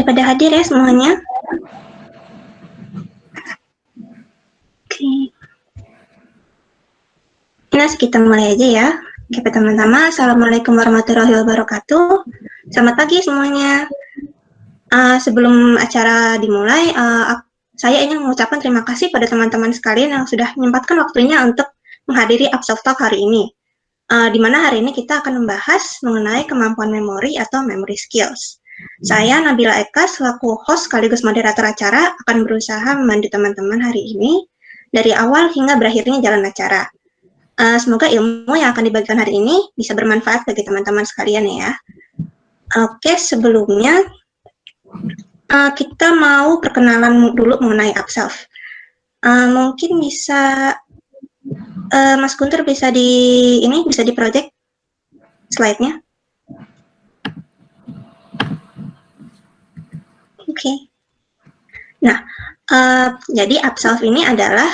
pada hadir ya semuanya? Oke. Nah, kita mulai aja ya. Oke, pertama-tama, Assalamualaikum warahmatullahi wabarakatuh. Selamat pagi semuanya. Sebelum acara dimulai, saya ingin mengucapkan terima kasih pada teman-teman sekalian yang sudah menyempatkan waktunya untuk menghadiri Absolve Talk hari ini. Di mana hari ini kita akan membahas mengenai kemampuan memori atau memory skills. Saya, Nabila Eka, selaku host sekaligus moderator acara, akan berusaha membantu teman-teman hari ini dari awal hingga berakhirnya jalan acara. Semoga ilmu yang akan dibagikan hari ini bisa bermanfaat bagi teman-teman sekalian ya. Oke, sebelumnya kita mau perkenalan dulu mengenai Absolve. Mungkin bisa Mas Guntur bisa di project slide-nya. Oke. Nah, jadi Absolve ini adalah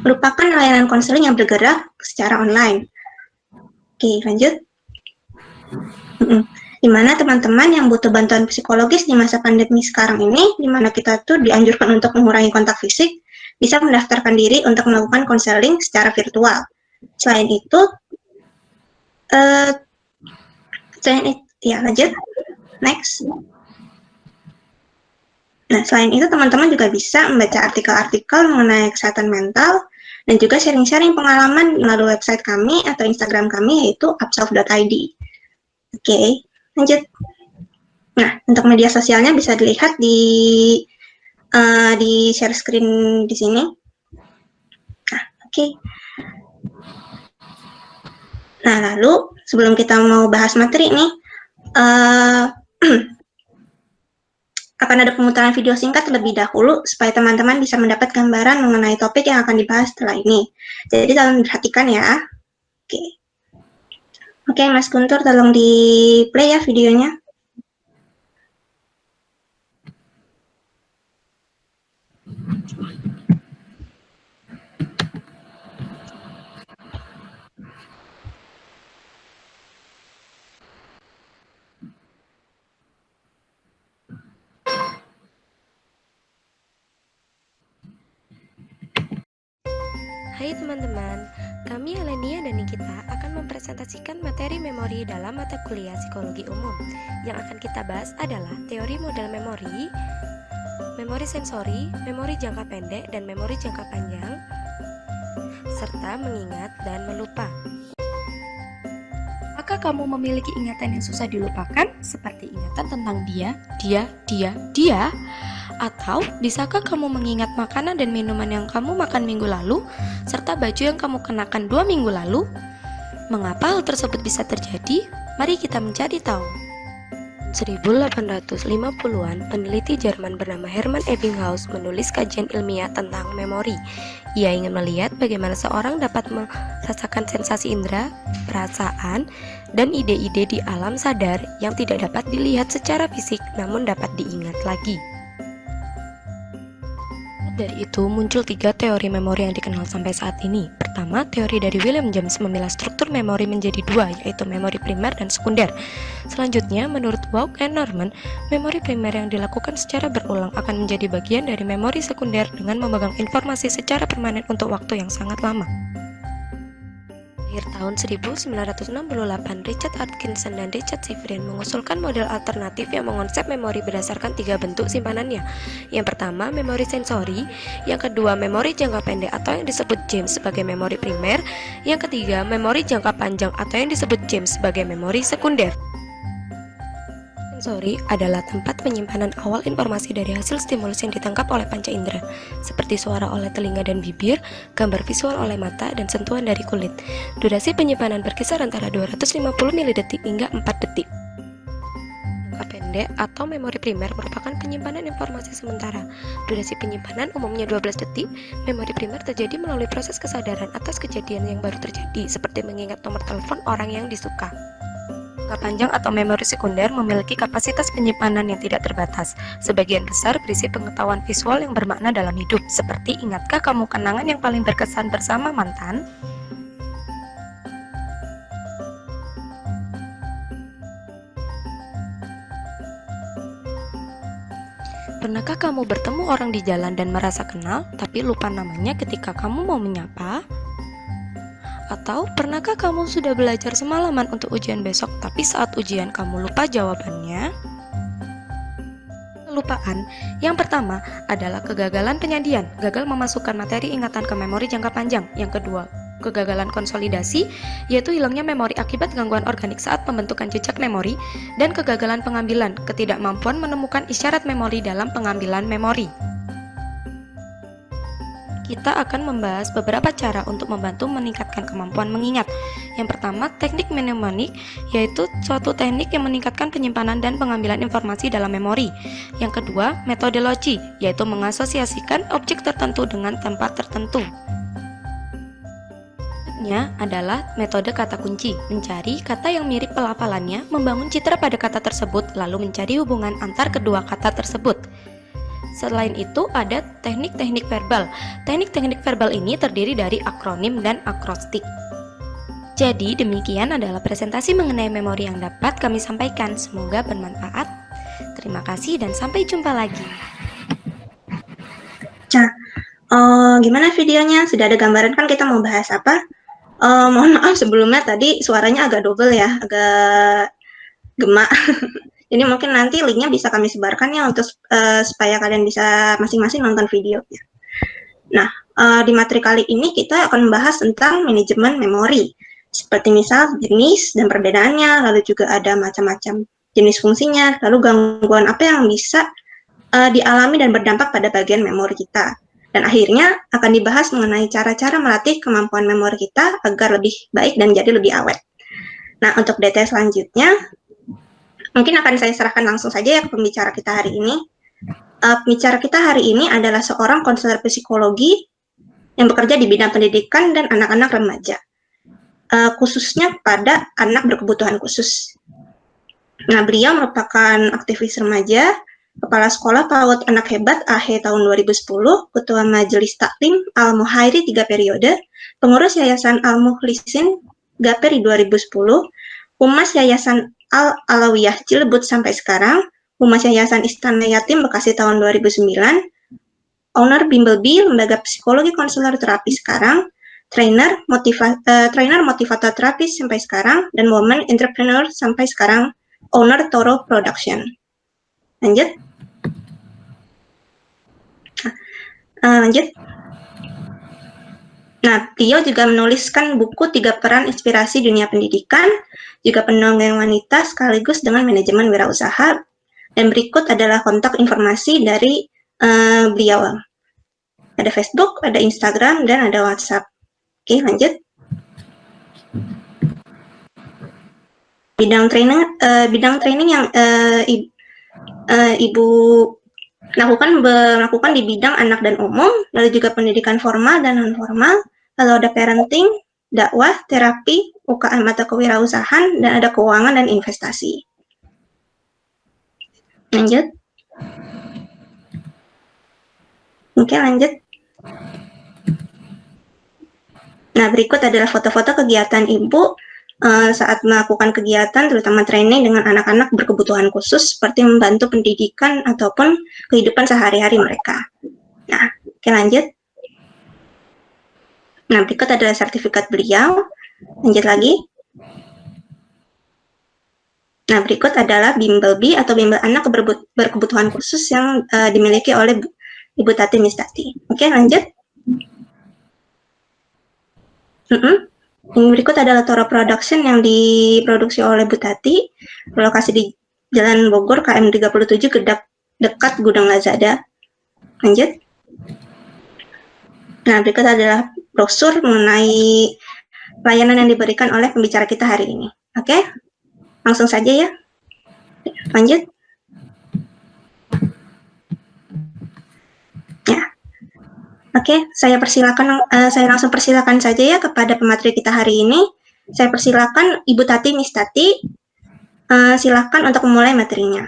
merupakan layanan konseling yang bergerak secara online. Oke, lanjut. Di mana teman-teman yang butuh bantuan psikologis di masa pandemi sekarang ini, di mana kita tuh dianjurkan untuk mengurangi kontak fisik, bisa mendaftarkan diri untuk melakukan konseling secara virtual. Selain itu, ya lanjut, next. Nah, selain itu teman-teman juga bisa membaca artikel-artikel mengenai kesehatan mental dan juga sharing-sharing pengalaman melalui website kami atau Instagram kami yaitu absolve.id. Oke, lanjut. Nah, untuk media sosialnya bisa dilihat di share screen di sini. Nah, oke. Nah, lalu sebelum kita mau bahas materi nih, akan ada pemutaran video singkat terlebih dahulu supaya teman-teman bisa mendapat gambaran mengenai topik yang akan dibahas setelah ini. Jadi tolong diperhatikan ya. Oke, Mas Guntur tolong di play ya videonya. Hai teman-teman, kami Alenia dan Nikita akan mempresentasikan materi memori dalam mata kuliah psikologi umum. Yang akan kita bahas adalah teori model memori, memori sensori, memori jangka pendek dan memori jangka panjang, serta mengingat dan melupa. Apakah kamu memiliki ingatan yang susah dilupakan, seperti ingatan tentang dia? Atau bisakah kamu mengingat makanan dan minuman yang kamu makan minggu lalu, serta baju yang kamu kenakan 2 minggu lalu? Mengapa hal tersebut bisa terjadi? Mari kita mencari tahu. 1850-an, peneliti Jerman bernama Hermann Ebbinghaus menulis kajian ilmiah tentang memori. Ia ingin melihat bagaimana seorang dapat merasakan sensasi indera, perasaan, dan ide-ide di alam sadar yang tidak dapat dilihat secara fisik namun dapat diingat lagi. Dari itu muncul 3 teori memori yang dikenal sampai saat ini. Pertama, teori dari William James memilah struktur memori menjadi 2, yaitu memori primer dan sekunder. Selanjutnya, menurut Vaughn and Norman, memori primer yang dilakukan secara berulang akan menjadi bagian dari memori sekunder dengan memegang informasi secara permanen untuk waktu yang sangat lama. Akhir tahun 1968, Richard Atkinson dan Richard Severin mengusulkan model alternatif yang mengonsep memori berdasarkan 3 bentuk simpanannya. Yang pertama, memori sensori, yang kedua, memori jangka pendek atau yang disebut James sebagai memori primer, yang ketiga, memori jangka panjang atau yang disebut James sebagai memori sekunder. Sensori adalah tempat penyimpanan awal informasi dari hasil stimulus yang ditangkap oleh panca indera, seperti suara oleh telinga dan bibir, gambar visual oleh mata, dan sentuhan dari kulit. Durasi penyimpanan berkisar antara 250 mD hingga 4 detik. Jangka pendek atau memori primer merupakan penyimpanan informasi sementara. Durasi penyimpanan umumnya 12 detik. Memori primer terjadi melalui proses kesadaran atas kejadian yang baru terjadi, seperti mengingat nomor telepon orang yang disuka. Jangka panjang atau memori sekunder memiliki kapasitas penyimpanan yang tidak terbatas. Sebagian besar berisi pengetahuan visual yang bermakna dalam hidup, seperti ingatkah kamu kenangan yang paling berkesan bersama mantan? Pernahkah kamu bertemu orang di jalan dan merasa kenal, tapi lupa namanya ketika kamu mau menyapa? Atau pernahkah kamu sudah belajar semalaman untuk ujian besok, tapi saat ujian kamu lupa jawabannya? Kelupaan yang pertama adalah kegagalan penyajian, gagal memasukkan materi ingatan ke memori jangka panjang. Yang kedua, kegagalan konsolidasi, yaitu hilangnya memori akibat gangguan organik saat pembentukan jejak memori, dan kegagalan pengambilan, ketidakmampuan menemukan isyarat memori dalam pengambilan memori. Kita akan membahas beberapa cara untuk membantu meningkatkan kemampuan mengingat. Yang pertama, teknik mnemonik, yaitu suatu teknik yang meningkatkan penyimpanan dan pengambilan informasi dalam memori. Yang kedua, metodologi, yaitu mengasosiasikan objek tertentu dengan tempat tertentu. Selanjutnya adalah metode kata kunci, mencari kata yang mirip pelafalannya, membangun citra pada kata tersebut, lalu mencari hubungan antar kedua kata tersebut. Selain itu, ada teknik-teknik verbal. Teknik-teknik verbal ini terdiri dari akronim dan akrostik. Jadi, demikian adalah presentasi mengenai memori yang dapat kami sampaikan. Semoga bermanfaat. Terima kasih dan sampai jumpa lagi. Nah, gimana videonya? Sudah ada gambaran kan kita mau bahas apa? Mohon maaf sebelumnya tadi suaranya agak double ya, agak gemak. Jadi mungkin nanti linknya bisa kami sebarkan ya untuk supaya kalian bisa masing-masing nonton videonya. Nah, di materi kali ini kita akan membahas tentang manajemen memori. Seperti misal jenis dan perbedaannya, lalu juga ada macam-macam jenis fungsinya, lalu gangguan apa yang bisa dialami dan berdampak pada bagian memori kita. Dan akhirnya akan dibahas mengenai cara-cara melatih kemampuan memori kita agar lebih baik dan jadi lebih awet. Nah, untuk detail selanjutnya, mungkin akan saya serahkan langsung saja ya ke pembicara kita hari ini. Pembicara kita hari ini adalah seorang konselor psikologi yang bekerja di bidang pendidikan dan anak-anak remaja, khususnya pada anak berkebutuhan khusus. Nah, beliau merupakan aktivis remaja, Kepala Sekolah PAUD Anak Hebat AHE tahun 2010, Ketua Majelis Taklim Al-Muhairi 3 periode, Pengurus Yayasan Al-Mukhlisin Gaperi 2010, Humas Yayasan Al-Alawiyah Cilebut sampai sekarang, Humas Yayasan Istana Yatim Bekasi tahun 2009, owner Bimbel B, lembaga psikologi konselor terapi sekarang, trainer motivator terapis sampai sekarang, dan woman entrepreneur sampai sekarang, owner Toro Production. Lanjut. Lanjut. Nah, beliau juga menuliskan buku 3 peran inspirasi dunia pendidikan, juga pendongeng wanita sekaligus dengan manajemen wirausaha, dan berikut adalah kontak informasi dari beliau. Ada Facebook, ada Instagram, dan ada WhatsApp. Oke, lanjut. Bidang training yang Ibu melakukan di bidang anak dan umum, lalu juga pendidikan formal dan non-formal, lalu ada parenting, dakwah, terapi, UKM atau kewirausahaan, dan ada keuangan dan investasi. Lanjut. Oke, lanjut. Nah, berikut adalah foto-foto kegiatan Ibu saat melakukan kegiatan, terutama training dengan anak-anak berkebutuhan khusus, seperti membantu pendidikan ataupun kehidupan sehari-hari mereka. Nah, oke lanjut. Nah, berikut adalah sertifikat beliau. Lanjut lagi. Nah, berikut adalah bimbel B atau bimbel anak berkebutuhan khusus yang dimiliki oleh Ibu Tati Mistati. Oke, lanjut. Yang berikut adalah Toro Production yang diproduksi oleh Bu Tati, berlokasi di Jalan Bogor, KM 37, dekat Gudang Lazada. Lanjut. Nah, berikut adalah brosur mengenai pelayanan yang diberikan oleh pembicara kita hari ini. Oke, langsung saja ya. Lanjut. Ya. Oke, saya langsung persilakan saja ya kepada pemateri kita hari ini. Saya persilakan Ibu Tati Mistati. Silakan untuk memulai materinya.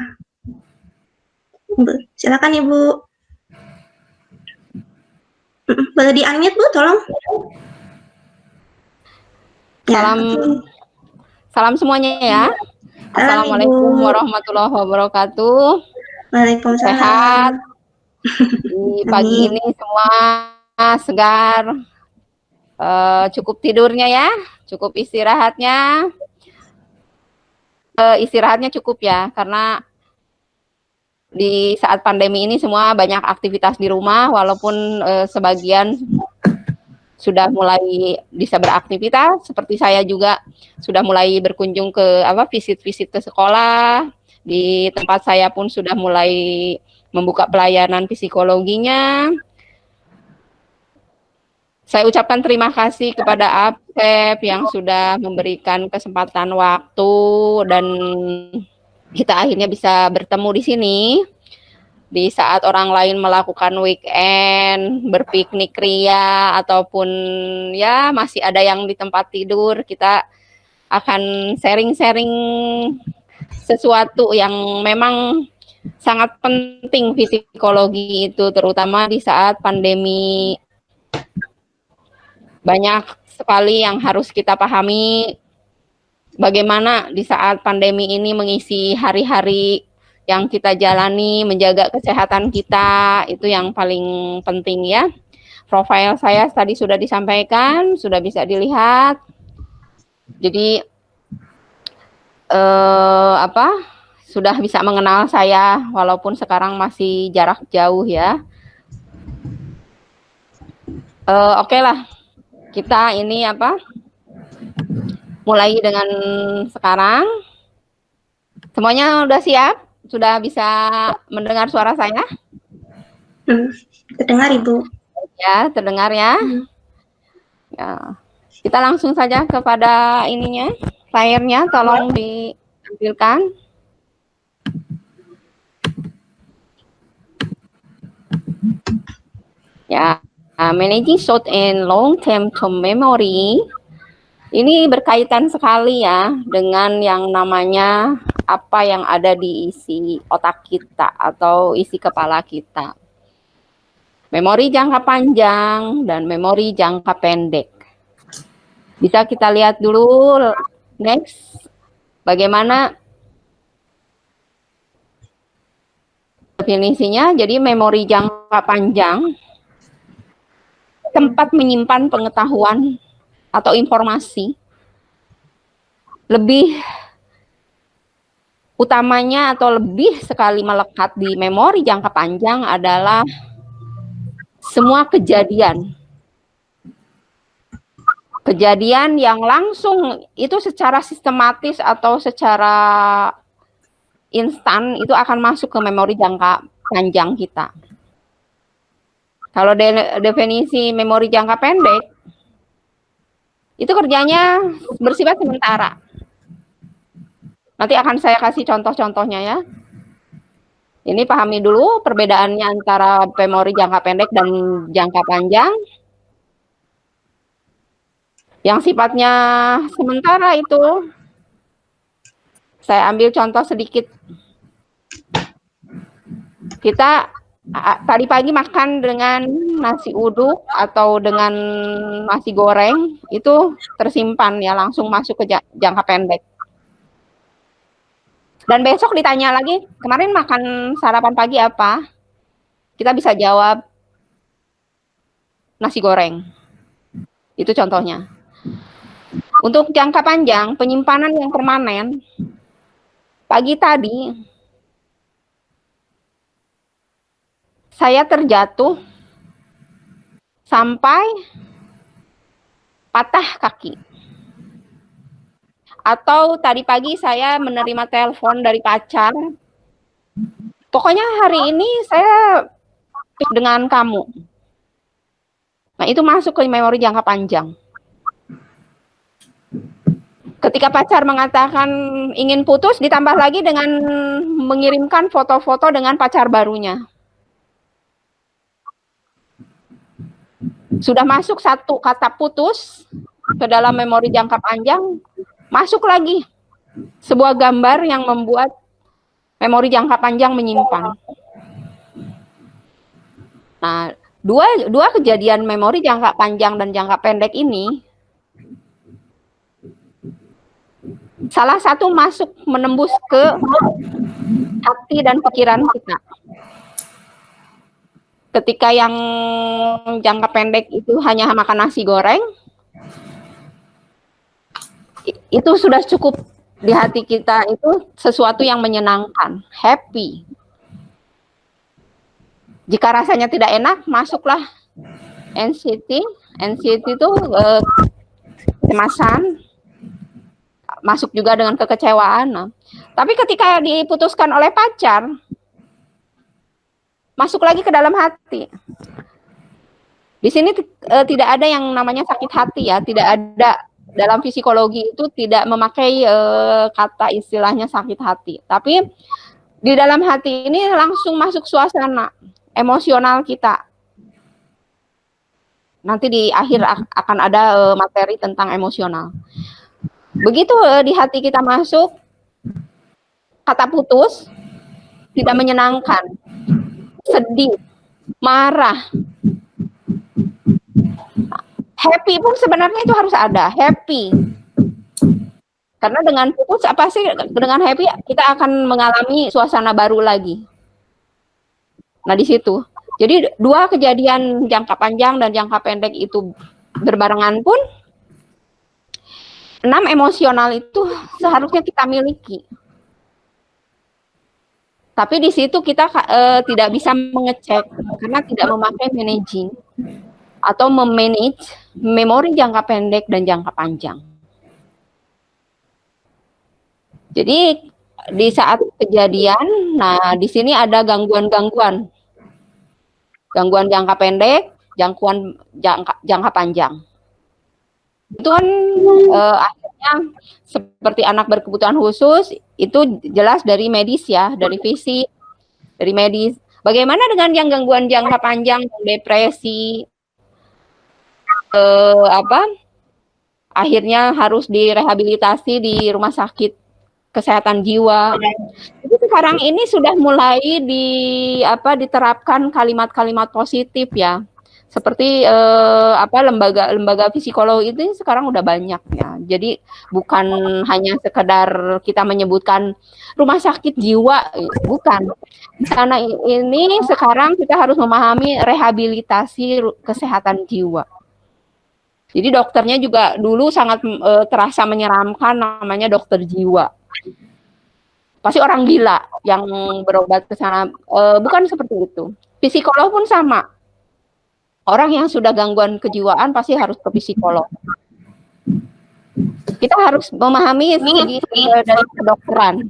Silakan Ibu. Boleh di-unmute Bu, tolong. Salam semuanya ya. Assalamualaikum warahmatullahi wabarakatuh. Waalaikumsalam. Sehat, Di pagi Amin. ini semua segar, cukup tidurnya ya, cukup istirahatnya. Istirahatnya cukup ya, karena di saat pandemi ini semua banyak aktivitas di rumah, walaupun sebagian sudah mulai bisa beraktivitas, seperti saya juga sudah mulai berkunjung ke visit-visit ke sekolah. Di tempat saya pun sudah mulai membuka pelayanan psikologinya. Saya ucapkan terima kasih kepada APEP yang sudah memberikan kesempatan waktu dan kita akhirnya bisa bertemu di sini. Di saat orang lain melakukan weekend, berpiknik ria, ataupun ya masih ada yang di tempat tidur, kita akan sharing-sharing sesuatu yang memang sangat penting psikologi itu, terutama di saat pandemi. Banyak sekali yang harus kita pahami bagaimana di saat pandemi ini mengisi hari-hari yang kita jalani, menjaga kesehatan kita, itu yang paling penting ya. Profil saya tadi sudah disampaikan, sudah bisa dilihat. Jadi sudah bisa mengenal saya walaupun sekarang masih jarak jauh ya. Oke lah, kita ini mulai dengan sekarang. Semuanya udah siap? Sudah bisa mendengar suara saya? Terdengar Ibu. Ya, terdengar ya. Ya. Kita langsung saja kepada ininya, layarnya tolong ditampilkan. Ya, managing short and long term memory ini berkaitan sekali ya dengan yang namanya apa yang ada di isi otak kita atau isi kepala kita. Memori jangka panjang dan memori jangka pendek. Bisa kita lihat dulu next bagaimana definisinya. Jadi memori jangka panjang tempat menyimpan pengetahuan atau informasi. Lebih utamanya atau lebih sekali melekat di memori jangka panjang adalah semua kejadian yang langsung itu secara sistematis atau secara instan itu akan masuk ke memori jangka panjang kita. Kalau definisi memori jangka pendek itu kerjanya bersifat sementara. Nanti akan saya kasih contoh-contohnya ya. Ini pahami dulu perbedaannya antara memori jangka pendek dan jangka panjang. Yang sifatnya sementara itu, saya ambil contoh sedikit. Kita tadi pagi makan dengan nasi uduk atau dengan nasi goreng, itu tersimpan ya, langsung masuk ke jangka pendek. Dan besok ditanya lagi, kemarin makan sarapan pagi apa? Kita bisa jawab nasi goreng. Itu contohnya. Untuk jangka panjang, penyimpanan yang permanen, pagi tadi saya terjatuh sampai patah kaki. Atau tadi pagi saya menerima telepon dari pacar. Pokoknya hari ini saya dengan kamu. Nah, itu masuk ke memori jangka panjang. Ketika pacar mengatakan ingin putus, ditambah lagi dengan mengirimkan foto-foto dengan pacar barunya. Sudah masuk satu kata putus ke dalam memori jangka panjang, masuk lagi sebuah gambar yang membuat memori jangka panjang menyimpan. Nah, dua kejadian memori jangka panjang dan jangka pendek ini, salah satu masuk menembus ke hati dan pikiran kita. ketika yang jangka pendek itu hanya makan nasi goreng, itu sudah cukup di hati kita, itu sesuatu yang menyenangkan, happy. Jika rasanya tidak enak, masuklah anxiety. Anxiety itu kecemasan, masuk juga dengan kekecewaan. Nah, tapi ketika diputuskan oleh pacar, masuk lagi ke dalam hati. Di sini tidak ada yang namanya sakit hati ya, tidak ada. Dalam psikologi itu tidak memakai kata istilahnya sakit hati. Tapi di dalam hati ini langsung masuk suasana emosional kita. Nanti di akhir akan ada materi tentang emosional. Begitu di hati kita masuk, kata putus, tidak menyenangkan, sedih, marah. Happy pun sebenarnya itu harus ada, happy. Karena dengan putus apa sih, dengan happy kita akan mengalami suasana baru lagi. Nah di situ. Jadi dua kejadian jangka panjang dan jangka pendek itu berbarengan pun, 6 emosional itu seharusnya kita miliki. Tapi di situ kita tidak bisa mengecek karena tidak memakai managing atau memanage memori jangka pendek dan jangka panjang. Jadi di saat kejadian, nah di sini ada gangguan-gangguan. Gangguan jangka pendek, gangguan jangka panjang. Itu kan akhirnya seperti anak berkebutuhan khusus, itu jelas dari medis ya, dari fisik, dari medis. Bagaimana dengan yang gangguan jangka panjang, depresi, akhirnya harus direhabilitasi di rumah sakit kesehatan jiwa. Jadi sekarang ini sudah mulai diterapkan kalimat-kalimat positif ya. Seperti lembaga psikologi itu sekarang udah banyak ya. Jadi bukan hanya sekedar kita menyebutkan rumah sakit jiwa, bukan. Di sana ini sekarang kita harus memahami rehabilitasi kesehatan jiwa. Jadi dokternya juga dulu sangat terasa menyeramkan, namanya dokter jiwa. Pasti orang gila yang berobat ke sana. Bukan seperti itu. Psikolog pun sama. Orang yang sudah gangguan kejiwaan pasti harus ke psikolog. Kita harus memahami segi dari kedokteran.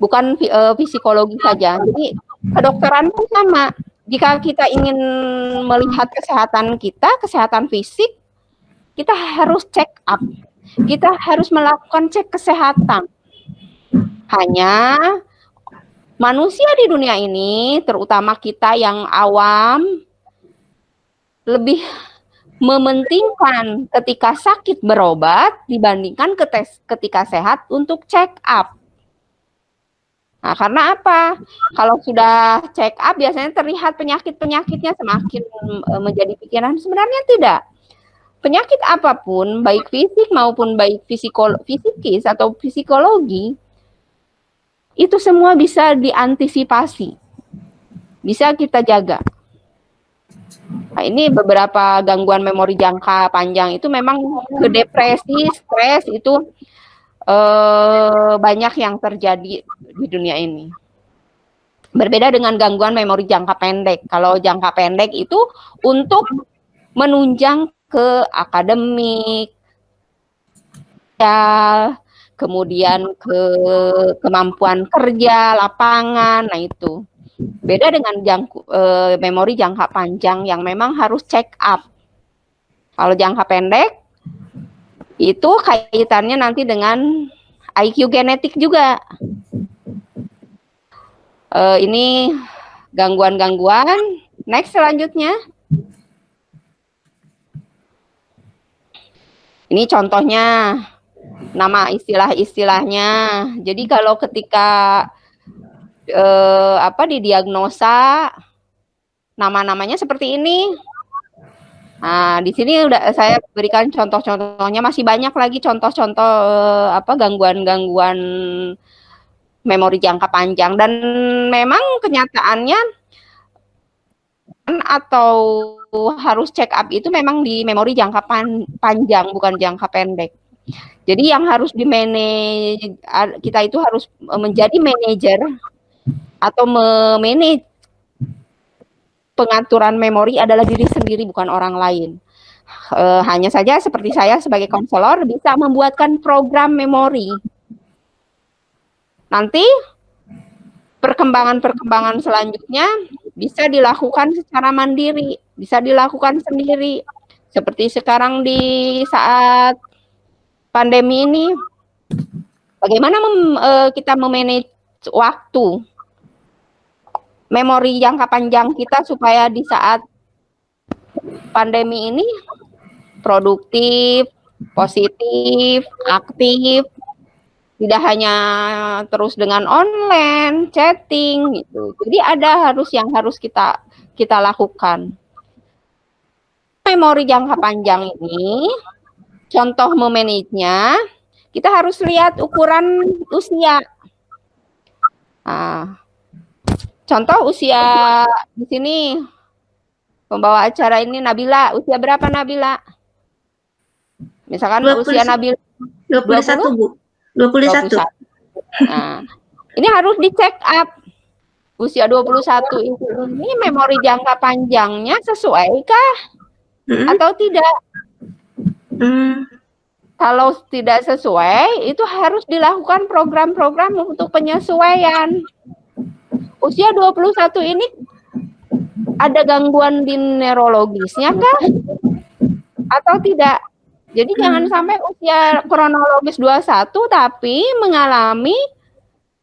Bukan psikologi saja. Jadi kedokteran pun sama. Jika kita ingin melihat kesehatan kita, kesehatan fisik, kita harus check up. Kita harus melakukan cek kesehatan. Hanya manusia di dunia ini, terutama kita yang awam, lebih mementingkan ketika sakit berobat dibandingkan ketika sehat untuk check up. Nah, karena apa? Kalau sudah check up biasanya terlihat penyakit-penyakitnya semakin menjadi pikiran. Sebenarnya tidak. Penyakit apapun, baik fisik maupun baik fisikis atau psikologi, itu semua bisa diantisipasi, bisa kita jaga. Nah, ini beberapa gangguan memori jangka panjang itu memang ke depresi, stres itu banyak yang terjadi di dunia ini. Berbeda dengan gangguan memori jangka pendek. Kalau jangka pendek itu untuk menunjang ke akademik, ya, kemudian ke kemampuan kerja, lapangan, nah itu. Beda dengan memori jangka panjang yang memang harus check up. Kalau jangka pendek, itu kaitannya nanti dengan IQ genetik juga. Ini gangguan-gangguan. Next selanjutnya. Ini contohnya, nama istilah-istilahnya. Jadi kalau ketika didiagnosa, nama-namanya seperti ini. Nah, di sini udah saya berikan contoh-contohnya, masih banyak lagi contoh-contoh gangguan-gangguan memori jangka panjang. Dan memang kenyataannya atau harus check up itu memang di memori jangka panjang, bukan jangka pendek. Jadi yang harus di-manage, kita itu harus menjadi manajer atau memanage pengaturan memori adalah diri sendiri, bukan orang lain. Hanya saja seperti saya sebagai konselor bisa membuatkan program memori. Nanti perkembangan selanjutnya bisa dilakukan secara mandiri, bisa dilakukan sendiri. Seperti sekarang di saat pandemi ini, bagaimana kita memanage waktu, memori jangka panjang kita supaya di saat pandemi ini produktif, positif, aktif, tidak hanya terus dengan online, chatting gitu. Jadi ada yang harus kita lakukan. Memori jangka panjang ini, contoh memanagenya, kita harus lihat ukuran usia. Nah, contoh usia di sini pembawa acara ini Nabila, usia berapa Nabila? Misalkan 20, usia Nabila 21, Bu. 21. Nah, ini harus dicek up. Usia 21 ini memori jangka panjangnya sesuaikah atau tidak? Kalau tidak sesuai, itu harus dilakukan program-program untuk penyesuaian. Usia 21 ini ada gangguan di neurologisnya kah? Atau tidak? Jadi jangan sampai usia kronologis 21 tapi mengalami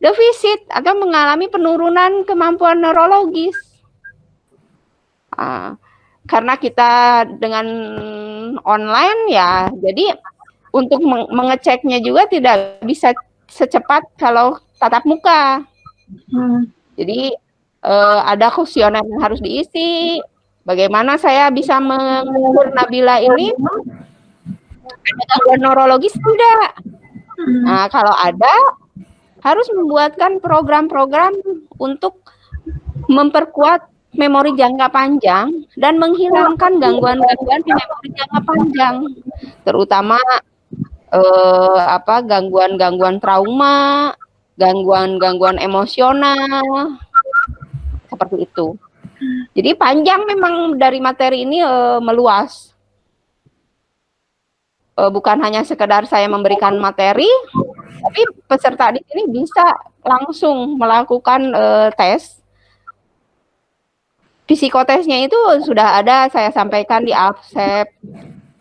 defisit atau mengalami penurunan kemampuan neurologis. Karena kita dengan online ya, jadi untuk mengeceknya juga tidak bisa secepat kalau tatap muka. Jadi ada kuesioner yang harus diisi. Bagaimana saya bisa mengukur Nabila ini ada gangguan neurologis tidak? Nah, kalau ada, harus membuatkan program-program untuk memperkuat memori jangka panjang dan menghilangkan gangguan-gangguan di memori jangka panjang, terutama gangguan-gangguan trauma, gangguan-gangguan emosional, seperti itu. Jadi panjang memang dari materi ini meluas. Bukan hanya sekedar saya memberikan materi, tapi peserta di sini bisa langsung melakukan tes. Psikotesnya itu sudah ada, saya sampaikan di absep.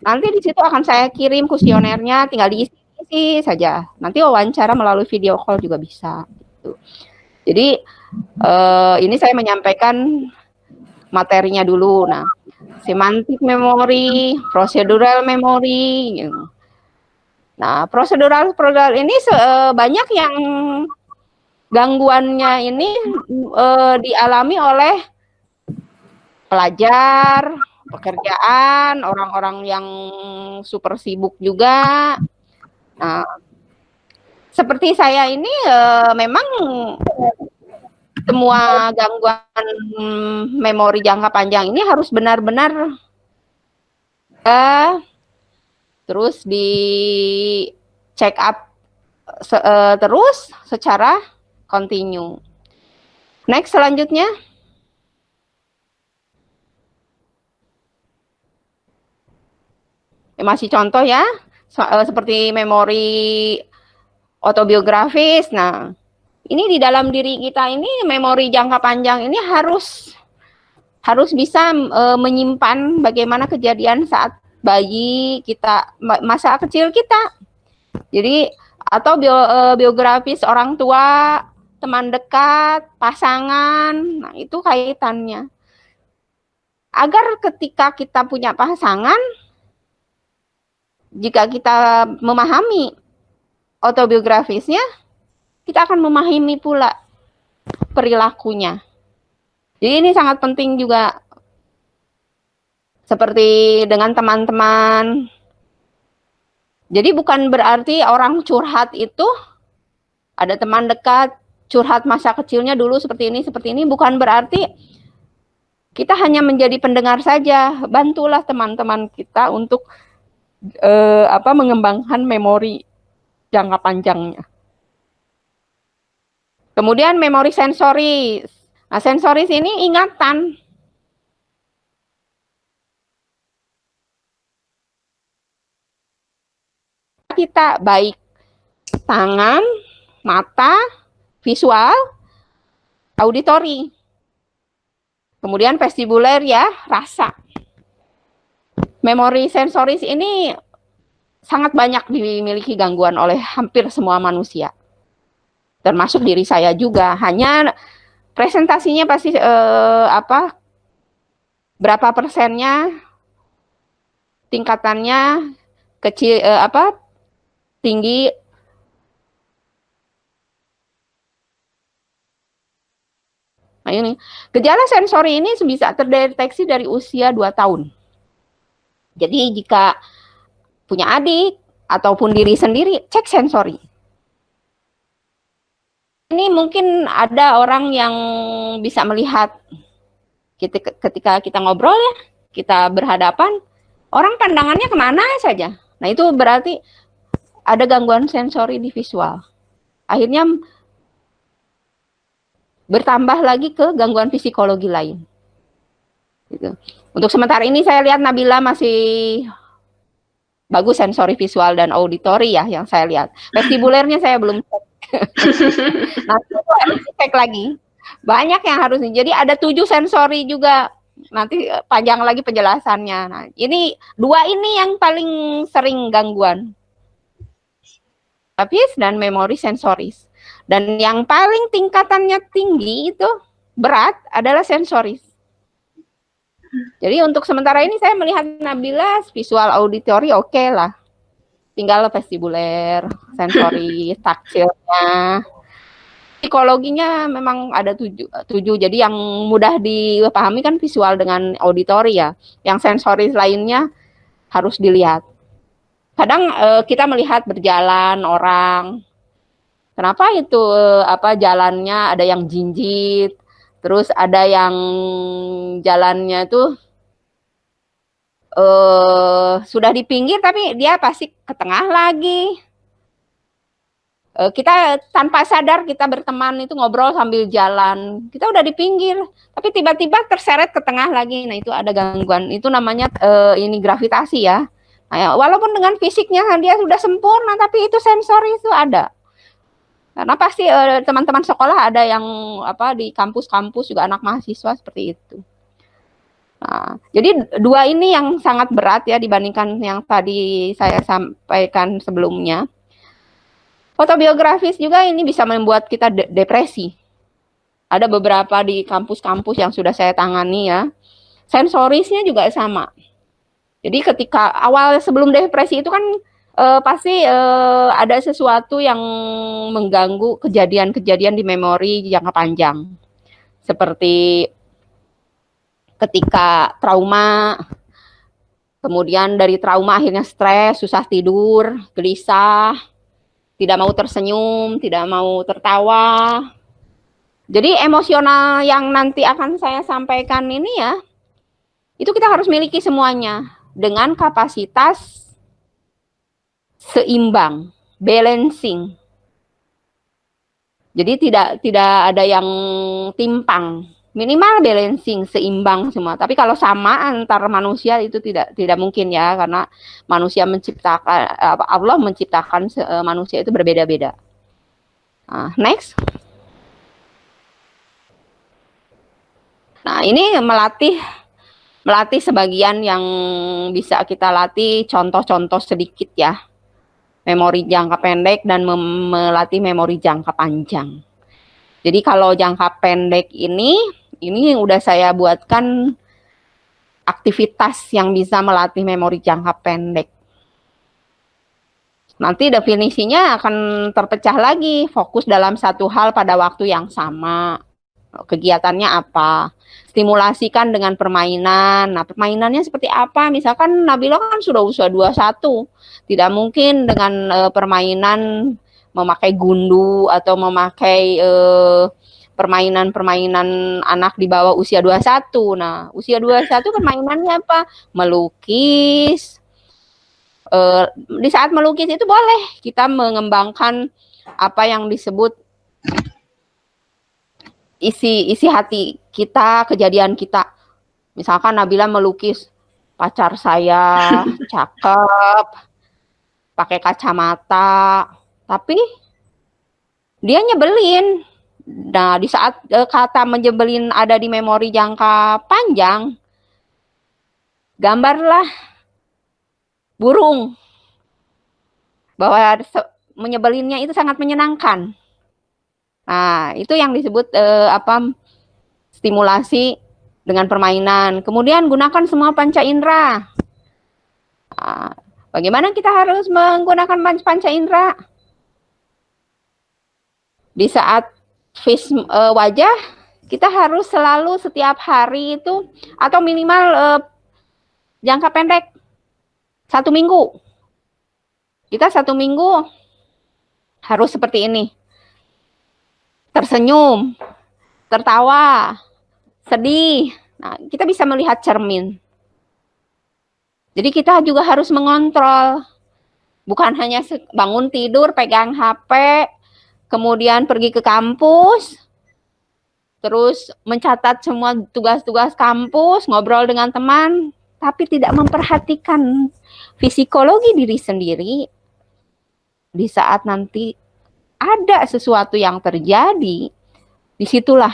Nanti di situ akan saya kirim kuesionernya, tinggal diisi saja. Nanti wawancara melalui video call juga bisa. Gitu. Jadi ini saya menyampaikan materinya dulu. Nah, semantik memori, procedural memory. Gitu. Nah, procedural ini banyak yang gangguannya ini dialami oleh pelajar, pekerjaan, orang-orang yang super sibuk juga. Nah, seperti saya ini memang semua gangguan memori jangka panjang ini harus benar-benar terus di check up terus secara kontinu. Next, selanjutnya. Masih contoh ya, seperti memori autobiografis. Nah, ini di dalam diri kita ini memori jangka panjang ini harus bisa menyimpan bagaimana kejadian saat bayi kita, masa kecil kita. Jadi atau biografis orang tua, teman dekat, pasangan. Nah, itu kaitannya. Agar ketika kita punya pasangan, jika kita memahami autobiografisnya, kita akan memahami pula perilakunya. Jadi ini sangat penting juga. Seperti dengan teman-teman. Jadi bukan berarti orang curhat itu, ada teman dekat, curhat masa kecilnya dulu seperti ini, bukan berarti Kita hanya menjadi pendengar saja. Bantulah teman-teman kita untuk mengembangkan memori jangka panjangnya. Kemudian memori sensoris. Nah, sensoris ini ingatan. Kita baik tangan, mata, visual, auditori. Kemudian vestibuler ya, rasa. Memori sensoris ini sangat banyak dimiliki gangguan oleh hampir semua manusia. Termasuk diri saya juga. Hanya presentasinya pasti berapa persennya, tingkatannya kecil tinggi. Nah, ini gejala sensori ini bisa terdeteksi dari usia 2 tahun. Jadi jika punya adik ataupun diri sendiri, cek sensori. Ini mungkin ada orang yang bisa melihat ketika kita ngobrol ya, kita berhadapan, orang pandangannya kemana saja. Nah, itu berarti ada gangguan sensori di visual. Akhirnya bertambah lagi ke gangguan psikologi lain. Gitu. Untuk sementara ini saya lihat Nabila masih bagus sensori visual dan auditori ya yang saya lihat. Vestibulernya saya belum cek. Nanti harus cek lagi. Banyak yang harus. Jadi ada 7 sensori juga. Nanti panjang lagi penjelasannya. Nah, ini 2 ini yang paling sering gangguan. Grafis dan memori sensoris. Dan yang paling tingkatannya tinggi itu berat adalah sensoris. Jadi untuk sementara ini saya melihat Nabila visual auditori oke lah. Tinggal vestibuler, sensoris, taktilnya. Psikologinya memang ada 7. Jadi yang mudah dipahami kan visual dengan auditori ya. Yang sensoris lainnya harus dilihat. Kadang kita melihat berjalan orang. Kenapa itu jalannya ada yang jinjit, terus ada yang jalannya tuh sudah di pinggir tapi dia pasti ke tengah lagi. Kita tanpa sadar kita berteman itu ngobrol sambil jalan, kita udah di pinggir, tapi tiba-tiba terseret ke tengah lagi. Nah, itu ada gangguan. Itu namanya ini gravitasi ya. Nah, walaupun dengan fisiknya dia sudah sempurna, tapi itu sensori itu ada. Karena pasti teman-teman sekolah ada yang di kampus-kampus juga anak mahasiswa seperti itu. Nah, jadi 2 ini yang sangat berat ya dibandingkan yang tadi saya sampaikan sebelumnya. Fotobiografis juga ini bisa membuat kita depresi. Ada beberapa di kampus-kampus yang sudah saya tangani ya. Sensorisnya juga sama. Jadi ketika awal sebelum depresi itu kan pasti ada sesuatu yang mengganggu kejadian-kejadian di memori jangka panjang. Seperti ketika trauma, kemudian dari trauma akhirnya stres, susah tidur, gelisah, tidak mau tersenyum, tidak mau tertawa. Jadi emosional yang nanti akan saya sampaikan ini ya, itu kita harus miliki semuanya dengan kapasitas seimbang, balancing. Jadi tidak ada yang timpang, minimal balancing, seimbang semua. Tapi kalau sama antar manusia itu tidak mungkin ya, karena manusia menciptakan, Allah menciptakan manusia itu berbeda-beda. Nah, next. Nah, ini melatih sebagian yang bisa kita latih, contoh-contoh sedikit ya. Memori jangka pendek dan melatih memori jangka panjang. Jadi kalau jangka pendek ini udah saya buatkan aktivitas yang bisa melatih memori jangka pendek. Nanti definisinya akan terpecah lagi, fokus dalam satu hal pada waktu yang sama. Kegiatannya apa? Stimulasikan dengan permainan. Nah, permainannya seperti apa? Misalkan Nabila kan sudah usia 21. Tidak mungkin dengan permainan memakai gundu atau memakai permainan-permainan anak di bawah usia 21. Nah, usia 21 permainannya apa? Melukis. Di saat melukis itu boleh kita mengembangkan apa yang disebut isi hati kita, kejadian kita. Misalkan Nabila melukis pacar saya cakep, pakai kacamata, tapi dia nyebelin. Nah, di saat kata menyebelin ada di memori jangka panjang, gambarlah burung bahwa menyebelinnya itu sangat menyenangkan. Nah, itu yang disebut stimulasi dengan permainan. Kemudian gunakan semua panca indera. Nah, bagaimana kita harus menggunakan panca indera? Di saat wajah, kita harus selalu setiap hari itu, atau minimal jangka pendek 1 minggu. Kita 1 minggu harus seperti ini. Tersenyum, tertawa, sedih. Nah, kita bisa melihat cermin. Jadi kita juga harus mengontrol. Bukan hanya bangun tidur, pegang HP, kemudian pergi ke kampus, terus mencatat semua tugas-tugas kampus, ngobrol dengan teman, tapi tidak memperhatikan psikologi diri sendiri. Di saat nanti ada sesuatu yang terjadi, disitulah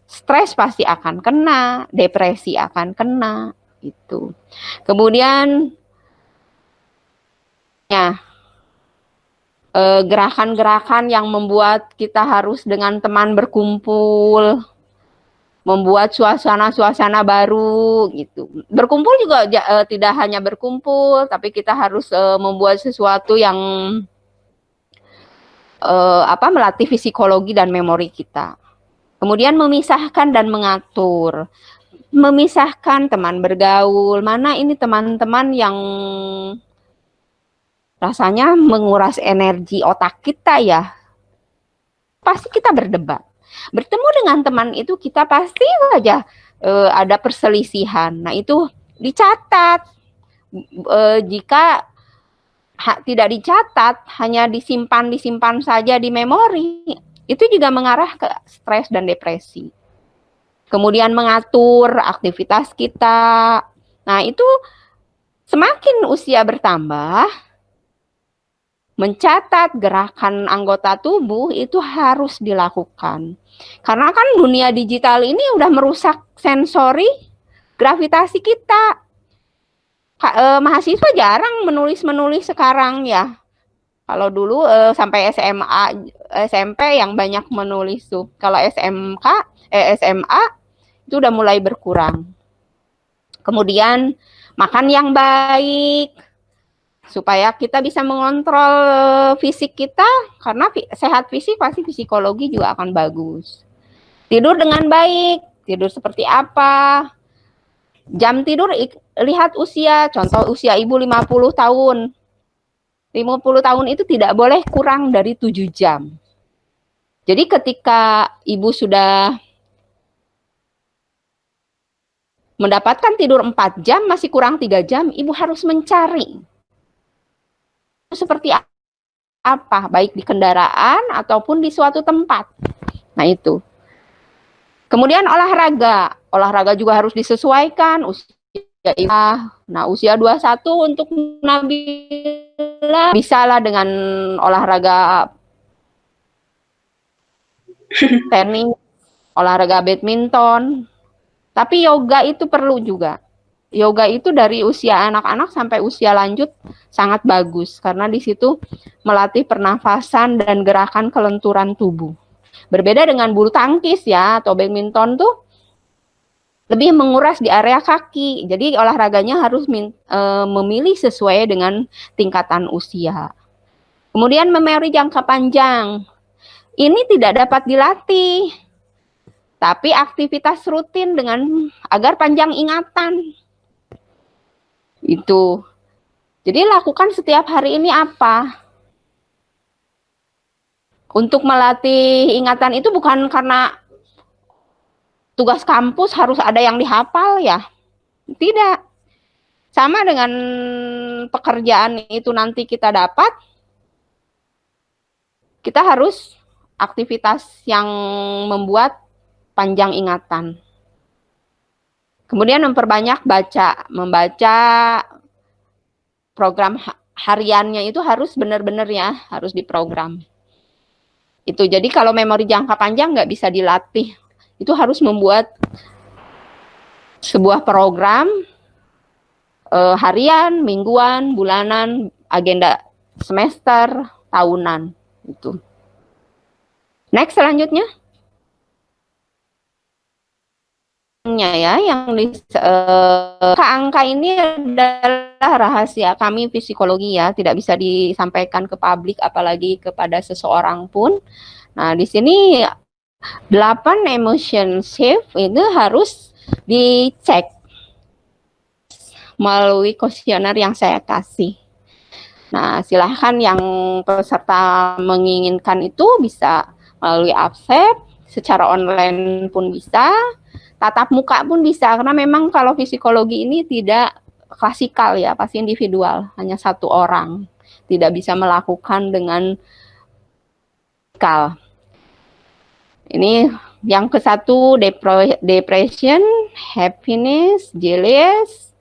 stres pasti akan kena, depresi akan kena, itu. Kemudian ya, gerakan-gerakan yang membuat kita harus dengan teman berkumpul, membuat suasana-suasana baru gitu. Berkumpul juga tidak hanya berkumpul, tapi kita harus membuat sesuatu yang melatih psikologi dan memori kita. Kemudian memisahkan dan mengatur. Memisahkan teman bergaul, mana ini teman-teman yang rasanya menguras energi otak kita ya. Pasti kita berdebat. Bertemu dengan teman itu kita pasti saja ada perselisihan. Nah, itu dicatat. Jika tidak dicatat, hanya disimpan saja di memori, itu juga mengarah ke stres dan depresi. Kemudian mengatur aktivitas kita. Nah, itu semakin usia bertambah, mencatat gerakan anggota tubuh itu harus dilakukan. Karena kan dunia digital ini udah merusak sensori gravitasi kita. Mahasiswa jarang menulis sekarang ya. Kalau dulu sampai SMP yang banyak menulis tuh. Kalau SMA itu udah mulai berkurang. Kemudian makan yang baik supaya kita bisa mengontrol fisik kita, karena sehat fisik pasti psikologi juga akan bagus. Tidur dengan baik, tidur seperti apa? Jam tidur, lihat usia, contoh usia ibu 50 tahun. 50 tahun itu tidak boleh kurang dari 7 jam. Jadi ketika ibu sudah mendapatkan tidur 4 jam, masih kurang 3 jam, ibu harus mencari. Seperti apa, baik di kendaraan ataupun di suatu tempat. Nah, itu. Kemudian olahraga juga harus disesuaikan usia. Nah, usia 21 untuk Nabila bisalah dengan olahraga tenis, olahraga badminton. Tapi yoga itu perlu juga. Yoga itu dari usia anak-anak sampai usia lanjut sangat bagus karena di situ melatih pernafasan dan gerakan kelenturan tubuh. Berbeda dengan bulu tangkis ya atau badminton tuh lebih menguras di area kaki. Jadi olahraganya harus memilih sesuai dengan tingkatan usia. Kemudian memori jangka panjang. Ini tidak dapat dilatih. Tapi aktivitas rutin agar panjang ingatan. Itu. Jadi lakukan setiap hari ini apa? Untuk melatih ingatan itu bukan karena tugas kampus harus ada yang dihafal ya? Tidak. Sama dengan pekerjaan itu nanti kita dapat, kita harus aktivitas yang membuat panjang ingatan. Kemudian memperbanyak membaca program hariannya itu harus benar-benar ya, harus diprogram. Itu jadi kalau memori jangka panjang nggak bisa dilatih. Itu harus membuat sebuah program harian, mingguan, bulanan, agenda semester, tahunan itu. Next selanjutnya. Ya, yang angka ini adalah rahasia kami psikologi ya, tidak bisa disampaikan ke publik apalagi kepada seseorang pun. Nah, di sini 8 emotion shift itu harus dicek melalui kuesioner yang saya kasih. Nah, silahkan yang peserta menginginkan itu bisa melalui absen, secara online pun bisa, tatap muka pun bisa, karena memang kalau psikologi ini tidak klasikal ya, pasti individual, hanya satu orang, tidak bisa melakukan dengan klasikal. Ini yang ke-1, depression, happiness, jealous,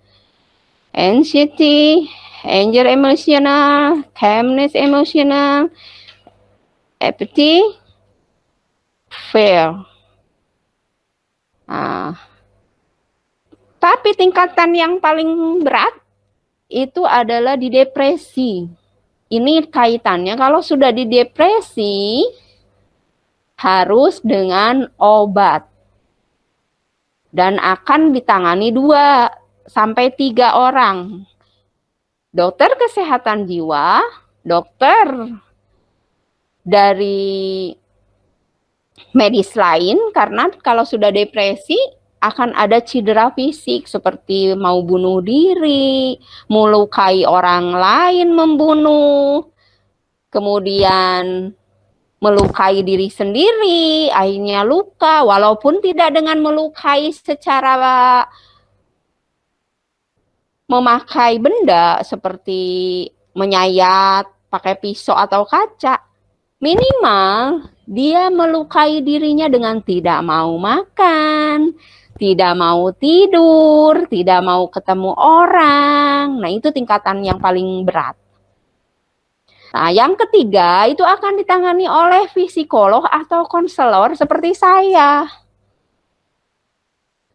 anxiety, anger emotional, calmness emotional, apathy, fear. Nah, tapi tingkatan yang paling berat itu adalah di depresi. Ini kaitannya kalau sudah di depresi harus dengan obat. Dan akan ditangani 2 sampai 3 orang. Dokter kesehatan jiwa, dokter dari medis lain, karena kalau sudah depresi akan ada cedera fisik seperti mau bunuh diri, melukai orang lain, membunuh, kemudian melukai diri sendiri, akhirnya luka, walaupun tidak dengan melukai secara memakai benda seperti menyayat, pakai pisau atau kaca. Minimal dia melukai dirinya dengan tidak mau makan, tidak mau tidur, tidak mau ketemu orang. Nah, itu tingkatan yang paling berat. Nah, yang ketiga itu akan ditangani oleh psikolog atau konselor seperti saya.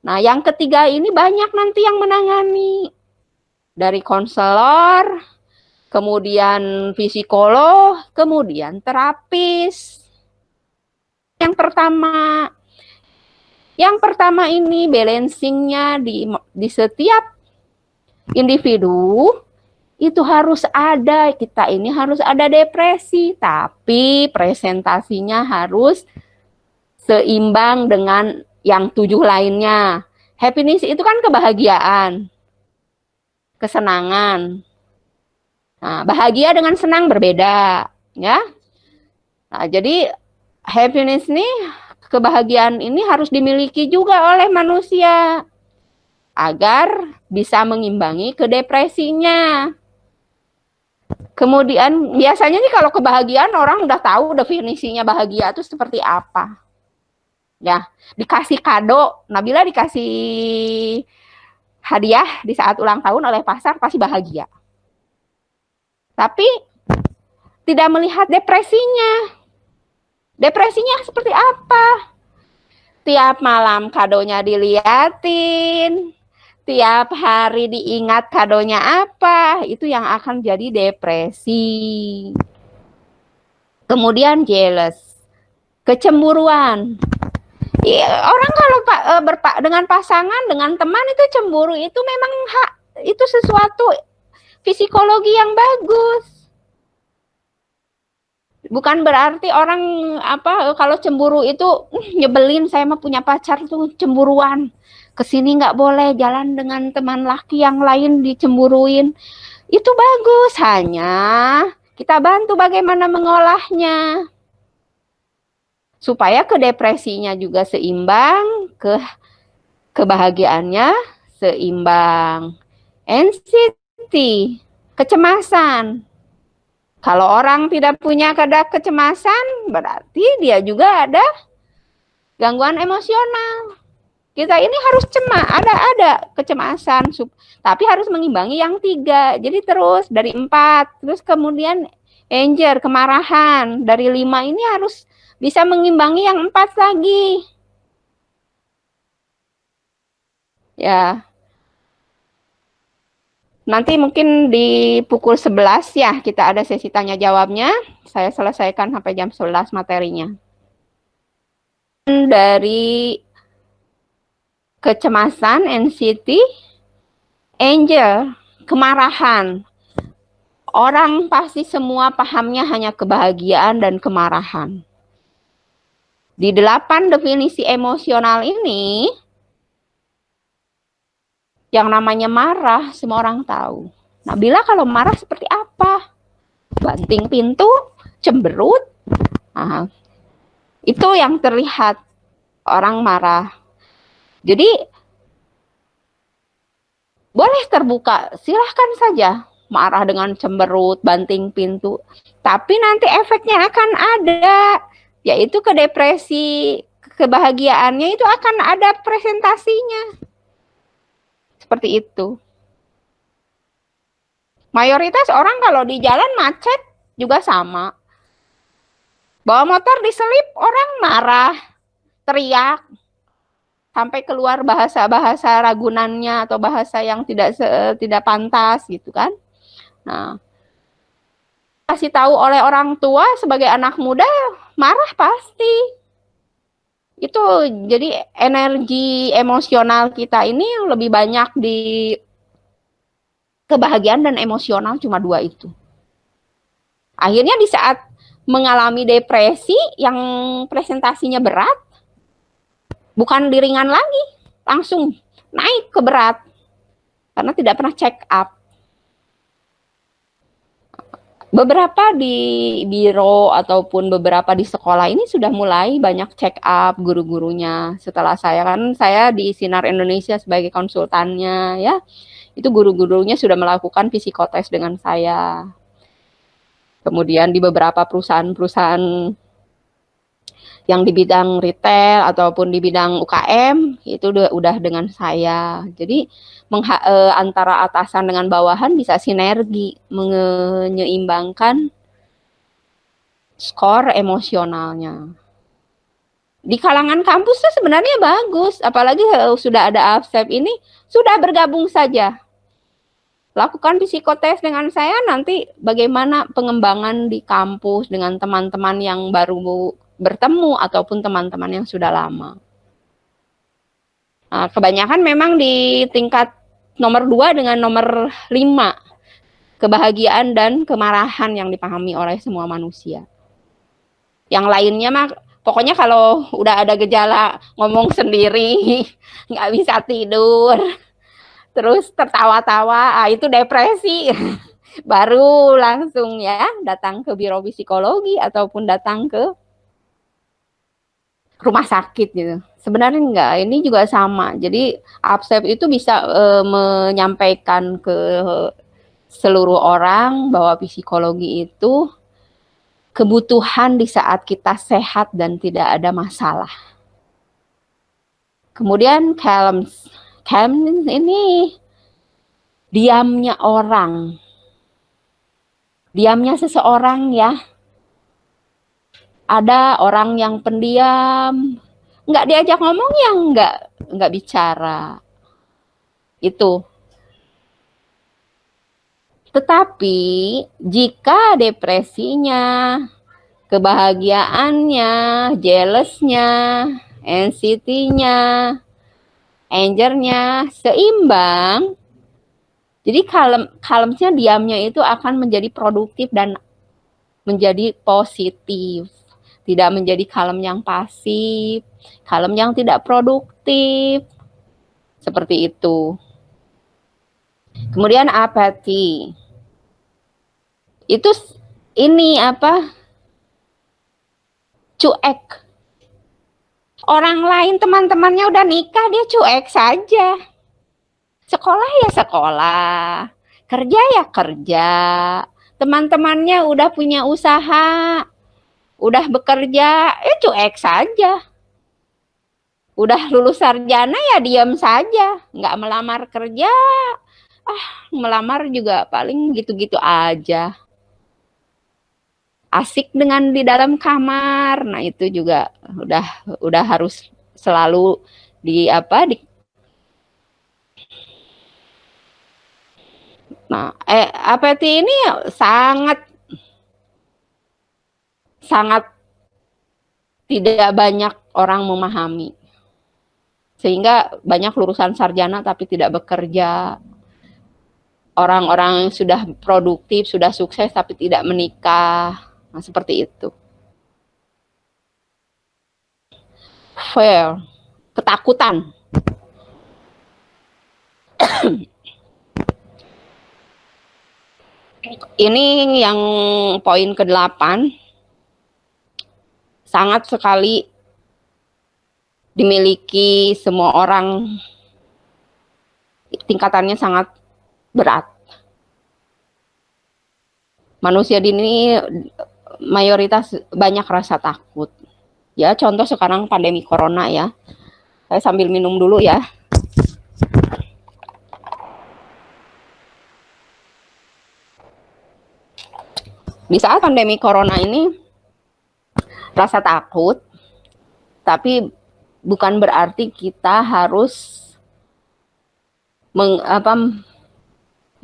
Nah, yang ketiga ini banyak nanti yang menangani. Dari konselor, kemudian psikolog, kemudian terapis. Yang pertama ini balancingnya di setiap individu itu harus ada. Kita ini harus ada depresi, tapi presentasinya harus seimbang dengan yang 7 lainnya. Happiness itu kan kebahagiaan, kesenangan. Nah, bahagia dengan senang berbeda, ya. Nah, jadi happiness nih, kebahagiaan ini harus dimiliki juga oleh manusia agar bisa mengimbangi ke depresinya. Kemudian biasanya nih kalau kebahagiaan orang udah tahu definisinya bahagia itu seperti apa. Ya, dikasih kado, Nabila dikasih hadiah di saat ulang tahun oleh pasar pasti bahagia. Tapi tidak melihat depresinya. Depresinya seperti apa? Tiap malam kadonya diliatin, tiap hari diingat kadonya apa, itu yang akan jadi depresi. Kemudian jealous, kecemburuan. Ya, orang kalau dengan pasangan, dengan teman itu cemburu itu memang itu sesuatu psikologi yang bagus. Bukan berarti orang kalau cemburu itu nyebelin, saya mah punya pacar tuh cemburuan. Kesini nggak boleh jalan dengan teman laki yang lain dicemburuin. Itu bagus, hanya kita bantu bagaimana mengolahnya. supaya ke depresinya juga seimbang, kebahagiaannya seimbang. Anxiety, kecemasan. Kalau orang tidak punya kecemasan, berarti dia juga ada gangguan emosional. Kita ini harus ada kecemasan, tapi harus mengimbangi yang 3. Jadi terus dari 4, terus kemudian anger, kemarahan. Dari 5 ini harus bisa mengimbangi yang 4 lagi. Ya. Nanti mungkin di pukul 11 ya kita ada sesi tanya jawabnya. Saya selesaikan sampai jam 11 materinya. Dari kecemasan, anxiety, anger, kemarahan. Orang pasti semua pahamnya hanya kebahagiaan dan kemarahan. Di 8 definisi emosional ini, yang namanya marah, semua orang tahu. Nabila kalau marah seperti apa? Banting pintu, cemberut. Nah, itu yang terlihat orang marah. Jadi, boleh terbuka, silahkan saja marah dengan cemberut, banting pintu. Tapi nanti efeknya akan ada, yaitu ke depresi, kebahagiaannya itu akan ada presentasinya. Seperti itu. Mayoritas orang kalau di jalan macet juga sama. Bawa motor diselip, orang marah, teriak, sampai keluar bahasa-bahasa ragunannya atau bahasa yang tidak pantas gitu kan. Nah, kasih tahu oleh orang tua sebagai anak muda, marah pasti. Itu jadi energi emosional kita ini lebih banyak di kebahagiaan dan emosional, cuma 2 itu. Akhirnya di saat mengalami depresi yang presentasinya berat, bukan di ringan lagi, langsung naik ke berat karena tidak pernah check up. Beberapa di biro ataupun beberapa di sekolah ini sudah mulai banyak check up guru-gurunya. Setelah saya di Sinar Indonesia sebagai konsultannya ya, itu guru-gurunya sudah melakukan psikotes dengan saya. Kemudian di beberapa perusahaan-perusahaan yang di bidang retail ataupun di bidang UKM itu udah dengan saya. Jadi antara atasan dengan bawahan bisa sinergi menyeimbangkan skor emosionalnya. Di kalangan kampus tuh sebenarnya bagus, apalagi sudah ada AFSEP ini, sudah bergabung saja. Lakukan psikotes dengan saya, nanti bagaimana pengembangan di kampus dengan teman-teman yang baru bertemu ataupun teman-teman yang sudah lama. Nah, kebanyakan memang di tingkat nomor 2 dengan nomor 5, kebahagiaan dan kemarahan yang dipahami oleh semua manusia. Yang lainnya mah pokoknya kalau udah ada gejala ngomong sendiri, nggak bisa tidur, terus tertawa-tawa, itu depresi. Baru langsung ya datang ke biro psikologi ataupun datang ke rumah sakit gitu. Sebenarnya enggak, ini juga sama. Jadi AFSEP itu bisa menyampaikan ke seluruh orang bahwa psikologi itu kebutuhan di saat kita sehat dan tidak ada masalah. Kemudian calm ini diamnya orang. Diamnya seseorang ya. Ada orang yang pendiam, nggak diajak ngomong ya nggak bicara. Itu. Tetapi jika depresinya, kebahagiaannya, jealousnya, anxiety-nya, anger-nya seimbang, jadi kalmnya, diamnya itu akan menjadi produktif dan menjadi positif. Tidak menjadi kalem yang pasif, kalem yang tidak produktif. Seperti itu. Kemudian apati. Itu ini cuek. Orang lain teman-temannya udah nikah, dia cuek saja. Sekolah ya sekolah, kerja ya kerja. Teman-temannya udah punya usaha, udah bekerja, ya cuek saja. Udah lulus sarjana ya diam saja, nggak melamar kerja. Melamar juga paling gitu-gitu aja. Asik dengan di dalam kamar, nah itu juga udah harus selalu di apa di. Nah, APT ini sangat tidak banyak orang memahami, sehingga banyak lulusan sarjana tapi tidak bekerja. Orang-orang yang sudah produktif, sudah sukses tapi tidak menikah. Nah, seperti itu. Fear, ketakutan. Ini yang poin ke-8. Sangat sekali dimiliki semua orang. Tingkatannya sangat berat. Manusia di ini mayoritas banyak rasa takut. Ya, contoh sekarang pandemi corona ya. Saya sambil minum dulu ya. Di saat pandemi corona ini, rasa takut, tapi bukan berarti kita harus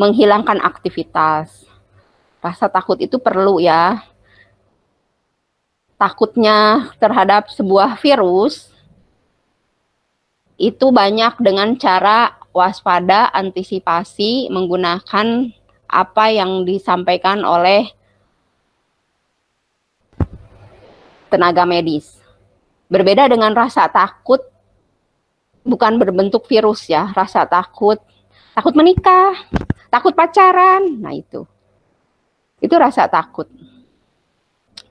menghilangkan aktivitas. Rasa takut itu perlu ya. Takutnya terhadap sebuah virus itu banyak dengan cara waspada, antisipasi, menggunakan apa yang disampaikan oleh tenaga medis. Berbeda dengan rasa takut bukan berbentuk virus ya, rasa takut menikah, takut pacaran. Nah, itu rasa takut.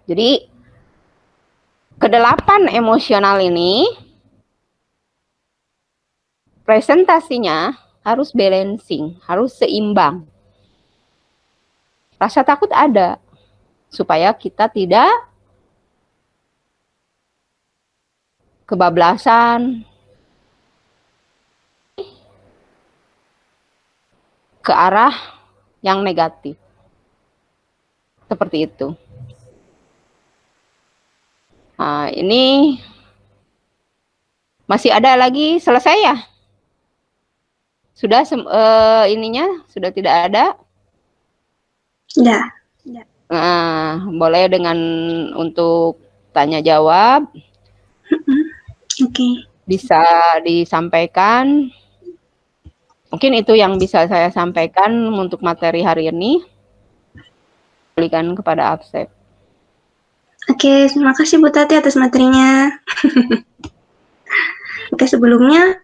Jadi ke-8 emosional ini presentasinya harus balancing, harus seimbang. Rasa takut ada supaya kita tidak kebablasan, ke arah yang negatif. Seperti itu. Nah, ini masih ada lagi, selesai ya? Sudah ininya sudah tidak ada? Ya. Nah, boleh dengan untuk tanya jawab. Oke. Bisa disampaikan. Mungkin itu yang bisa saya sampaikan untuk materi hari ini. Berikan kepada Absep. Oke, terima kasih Bu Tati atas materinya. Oke, sebelumnya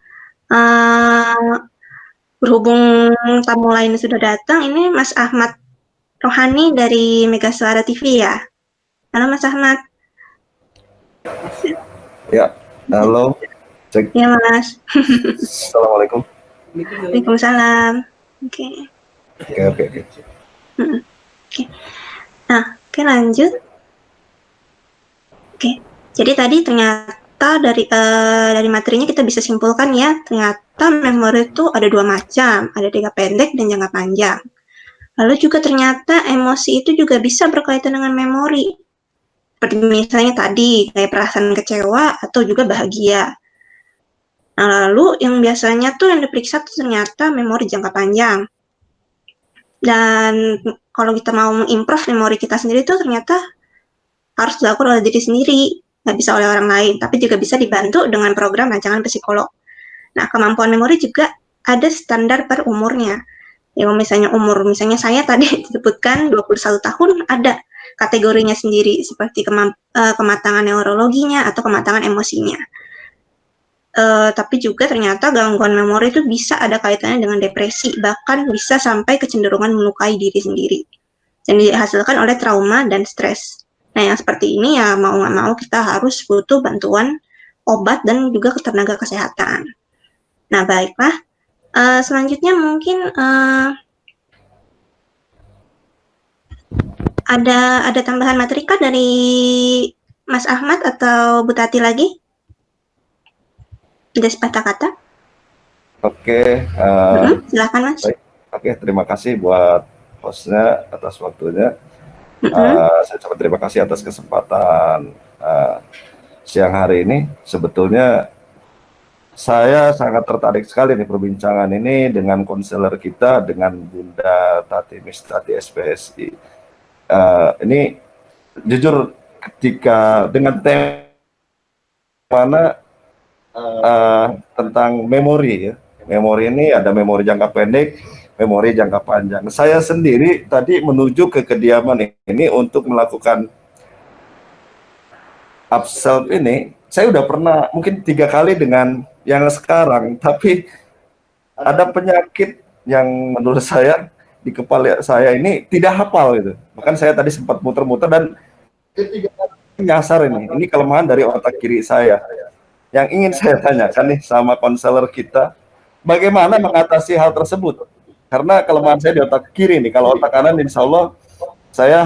berhubung tamu lain sudah datang, ini Mas Ahmad Rohani dari Mega Suara TV ya. Halo Mas Ahmad. Ya, halo. Cek. Ya Mas. Assalamualaikum. Waalaikumsalam. Oke. Nah, oke lanjut. Oke, jadi tadi ternyata dari materinya kita bisa simpulkan ya, ternyata memori itu ada 2 macam, ada jangka pendek dan jangka panjang. Lalu juga ternyata emosi itu juga bisa berkaitan dengan memori. Seperti misalnya tadi, kayak perasaan kecewa atau juga bahagia. Nah, lalu yang biasanya tuh yang diperiksa tuh ternyata memori jangka panjang. Dan kalau kita mau mengimprove memori kita sendiri tuh ternyata harus dilakukan oleh diri sendiri, nggak bisa oleh orang lain, tapi juga bisa dibantu dengan program rancangan psikolog. Nah, kemampuan memori juga ada standar per umurnya. Ya, misalnya saya tadi disebutkan 21 tahun, ada kategorinya sendiri, seperti kematangan neurologinya atau kematangan emosinya. Tapi juga ternyata gangguan memori itu bisa ada kaitannya dengan depresi, bahkan bisa sampai kecenderungan melukai diri sendiri. Dan dihasilkan oleh trauma dan stres. Nah, yang seperti ini ya mau nggak mau kita harus butuh bantuan obat dan juga tenaga kesehatan. Nah, baiklah. Selanjutnya mungkin ada tambahan materi kah dari Mas Ahmad atau Bu Tati lagi? Ada sepatah kata? Oke, Silakan Mas. baik. Oke, terima kasih buat hostnya atas waktunya. Saya ucapkan terima kasih atas kesempatan siang hari ini. Sebetulnya saya sangat tertarik sekali nih perbincangan ini dengan konselor kita, dengan Bunda Tati Mistati SPSI. Ini jujur ketika dengan tema tentang memori ya. Memori ini ada memori jangka pendek, memori jangka panjang. Saya sendiri tadi menuju ke kediaman ini untuk melakukan upself ini. Saya udah pernah mungkin 3 kali dengan yang sekarang, tapi ada penyakit yang menurut saya di kepala saya ini tidak hafal gitu. Bahkan saya tadi sempat muter-muter dan nyasar ini. Ini kelemahan dari otak kiri saya. Yang ingin saya tanyakan nih sama konselor kita, bagaimana mengatasi hal tersebut? Karena kelemahan saya di otak kiri nih. Kalau otak kanan, insya Allah saya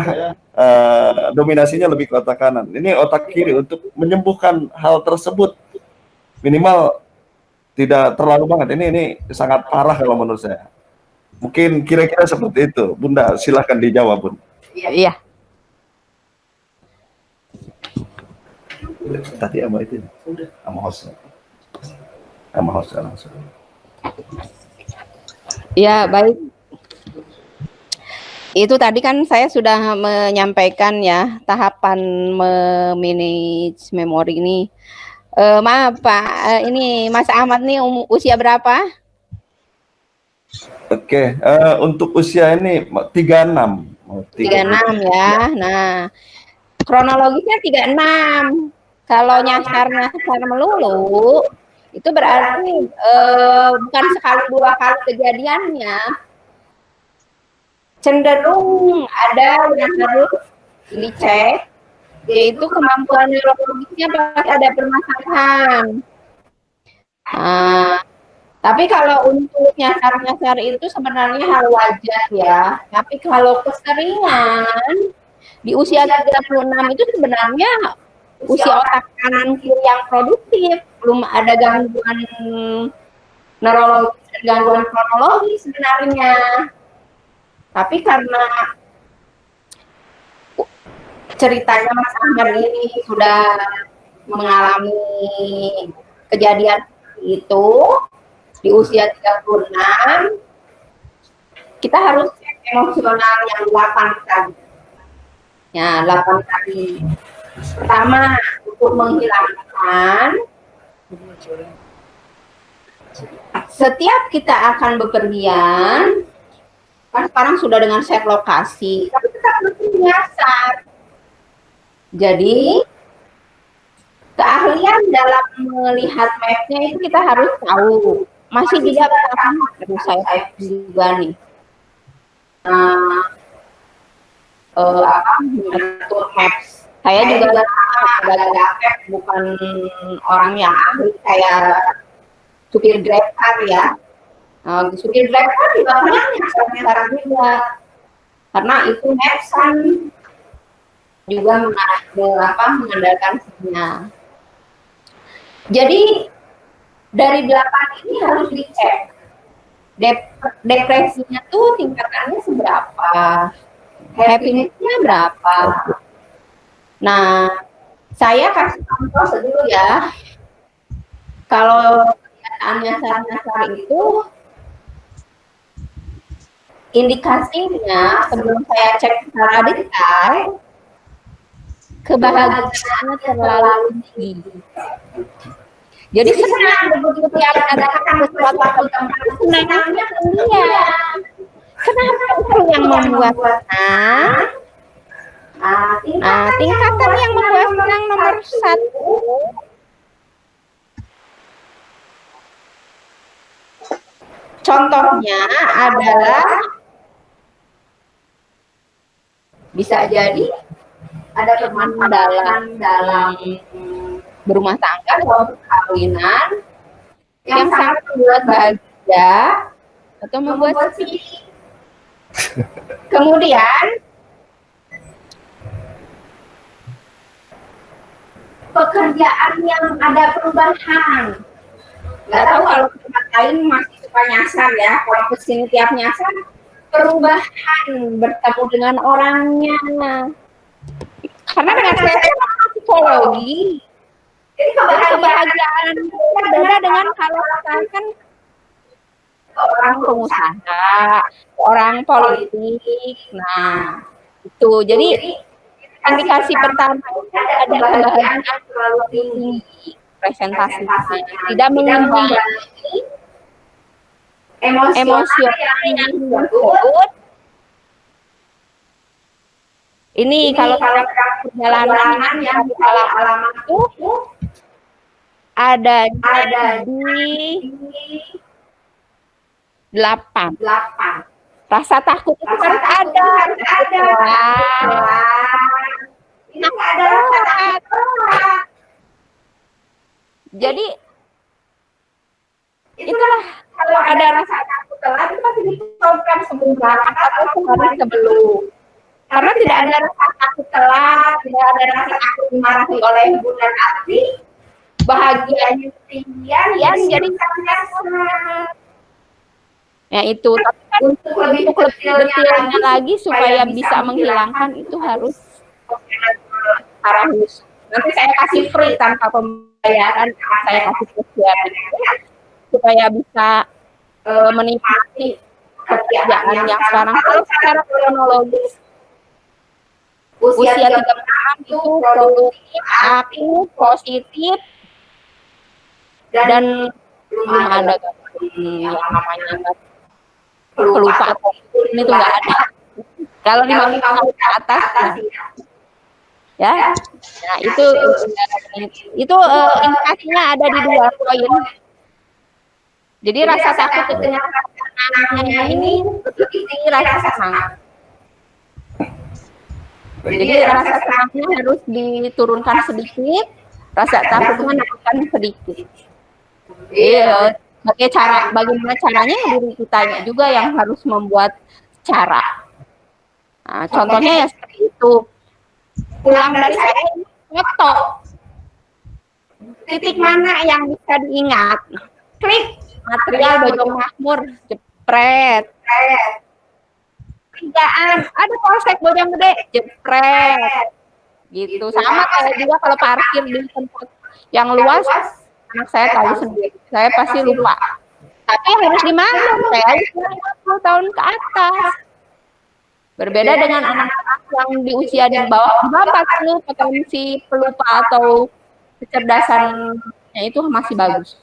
dominasinya lebih ke otak kanan. Ini otak kiri untuk menyembuhkan hal tersebut minimal tidak terlalu banget. Ini sangat parah kalau menurut saya. Mungkin kira-kira seperti itu. Bunda, silahkan dijawab, Bun. Iya. Tadi sama itu, sama hostnya langsung. Ya, baik. Itu tadi kan saya sudah menyampaikan ya tahapan memanage memori ini. Maaf Pak, ini Mas Ahmad nih usia berapa? Oke, untuk usia ini 36. 36 ya. Nah, kronologisnya 36. Kalau nyasar melulu, itu berarti bukan sekali 2 kali kejadiannya. Cenderung ada yang harus dicek, yaitu kemampuan neurologisnya pasti ada permasalahan. Tapi kalau untuk nyasar-nyasar itu sebenarnya hal wajar ya. Tapi kalau keseringan di usia 36 itu sebenarnya usia otak kanan kiri yang produktif, belum ada gangguan neurologis dan gangguan kronologis sebenarnya. Tapi karena ceritanya Mas Ahmad ini sudah mengalami kejadian itu di usia 36, kita harus cek emosional yang 8 kali. Ya, 8 kali. Pertama, untuk menghilangkan setiap kita akan bepergian, kan sekarang sudah dengan set lokasi, tapi tetap harus menyasar. Jadi, keahlian dalam melihat mapnya itu kita harus tahu. Masih tidak paham, aduh saya juga nih. Mengatur maps. Saya juga agak bukan orang yang ahli kayak supir Grab car ya. Supir Grab car juga pernah nyasar juga. Karena itu mapsan juga mengandalkan sinyal. Jadi dari 8 ini harus dicek. Depresinya tuh tingkatannya seberapa? Happiness-nya berapa? Nah, saya kasih contoh dulu ya. Kalau nyasar-nyasar itu indikasinya sebelum saya cek secara detail, kebahagiaannya terlalu tinggi. Jadi senang begitu diadakan sesuatu tempat senangnya dia. Kenapa itu yang membuat senang? Tingkatan yang membuat senang nomor 1. Contohnya adalah bisa jadi ada permasalahan dalam berumah tangga atau perkawinan yang sangat membuat bahagia atau membuat sedih. Kemudian pekerjaan yang ada perubahan. Nggak tahu kalau tempat lain masih suka nyasar ya. Kalau kesini tiap nyasar, perubahan bertemu dengan orangnya. Karena dengan saya psikologi, jadi kebahagiaan berbeda dengan kalau misalkan orang pengusaha, orang politik. Nah, itu. Jadi indikasi pertama ada kebahagiaan terlalu tinggi presentasinya, tidak mengimbangi emosional yang disebut. Ini kalau perjalanan yang alamat itu ada di 8. Rasa takut itu harus ada. Ini ada rasa takut. Jadi itulah kalau ada rasa takut telat itu pasti diprogram sebelum atau sehari sebelum. Karena tidak ada rasa takut telat, tidak ada rasa takut dimarahi oleh ibu dan adik, bahagianya ketinggian ya jadi sangat. Ya itu, tapi kan untuk lebih detailnya lagi supaya bisa menghilangkan itu harus arah khusus. Nanti saya kasih free tanpa pembayaran, saya kasih sosial supaya bisa menikmati pekerjaan yang sekarang. Kalau secara kronologis usia 36 itu produktif, aktif, positif, dan belum ada yang namanya pelupa ini tuh nggak ada. Kalau 50 tahun ke atas, ya, nah itu indikasinya ada di 2 poin. Jadi rasa takut dengan senangnya ini lebih tinggi rasa senang. Jadi rasa senangnya harus diturunkan sedikit, rasa takutnya naikkan sedikit. Iya, bagaimana caranya diri kita juga yang harus membuat cara. Nah, contohnya ya seperti itu. Pulang dari saya foto. Titik mana yang bisa diingat? Klik material Bojong Makmur, jepret. Kerjaan, ada polsek Bojong Gede, jepret. Gitu. Sama kayak juga kalau parkir di tempat yang luas, anak saya tahu sendiri. Saya pasti lupa. Tapi harus di mana? Saya 50 tahun ke atas. Berbeda dengan anak-anak yang di usia di bawah 40, potensi pelupa atau kecerdasannya itu masih bagus.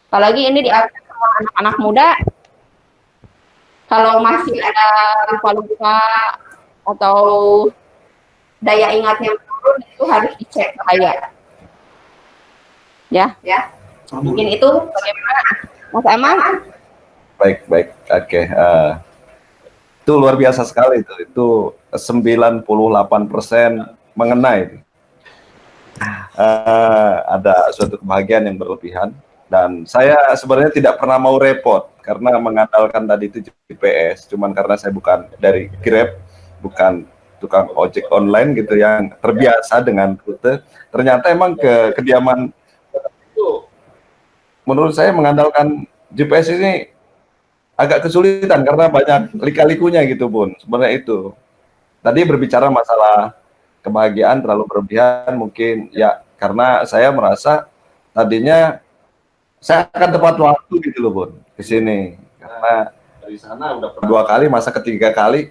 Apalagi ini di anak-anak muda, kalau masih ada lupa-lupa atau daya ingatnya menurun, itu harus dicek bahaya. Ya. Mungkin itu bagaimana, Mas Aman? Baik, oke. Itu luar biasa sekali itu 98% mengenai ada suatu kebahagiaan yang berlebihan, dan saya sebenarnya tidak pernah mau repot karena mengandalkan tadi itu GPS, cuman karena saya bukan dari Grab, bukan tukang ojek online gitu yang terbiasa dengan rute, ternyata emang ke kediaman itu menurut saya mengandalkan GPS ini agak kesulitan karena banyak lika-likunya gitu Bun. Sebenarnya itu. Tadi berbicara masalah kebahagiaan terlalu berlebihan mungkin ya karena saya merasa tadinya saya akan tepat waktu gitu loh Bun ke sini. Karena dari sana udah 2 kali, masa ketiga kali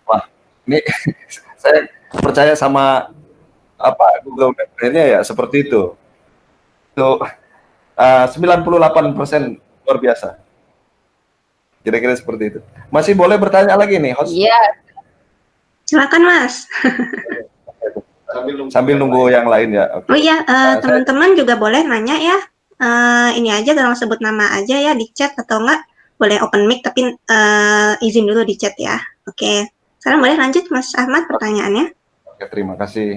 wah ini saya percaya sama Google Map-nya ya seperti itu. Itu 98% luar biasa. Kira-kira seperti itu. Masih boleh bertanya lagi nih, host? Iya. Silakan, Mas. Sambil nunggu yang lain ya. Okay. Oh iya, teman-teman juga boleh nanya ya. Ini aja tolong sebut nama aja ya di chat atau enggak boleh open mic tapi izin dulu di chat ya. Oke. Sekarang boleh lanjut Mas Ahmad pertanyaannya. Oke, terima kasih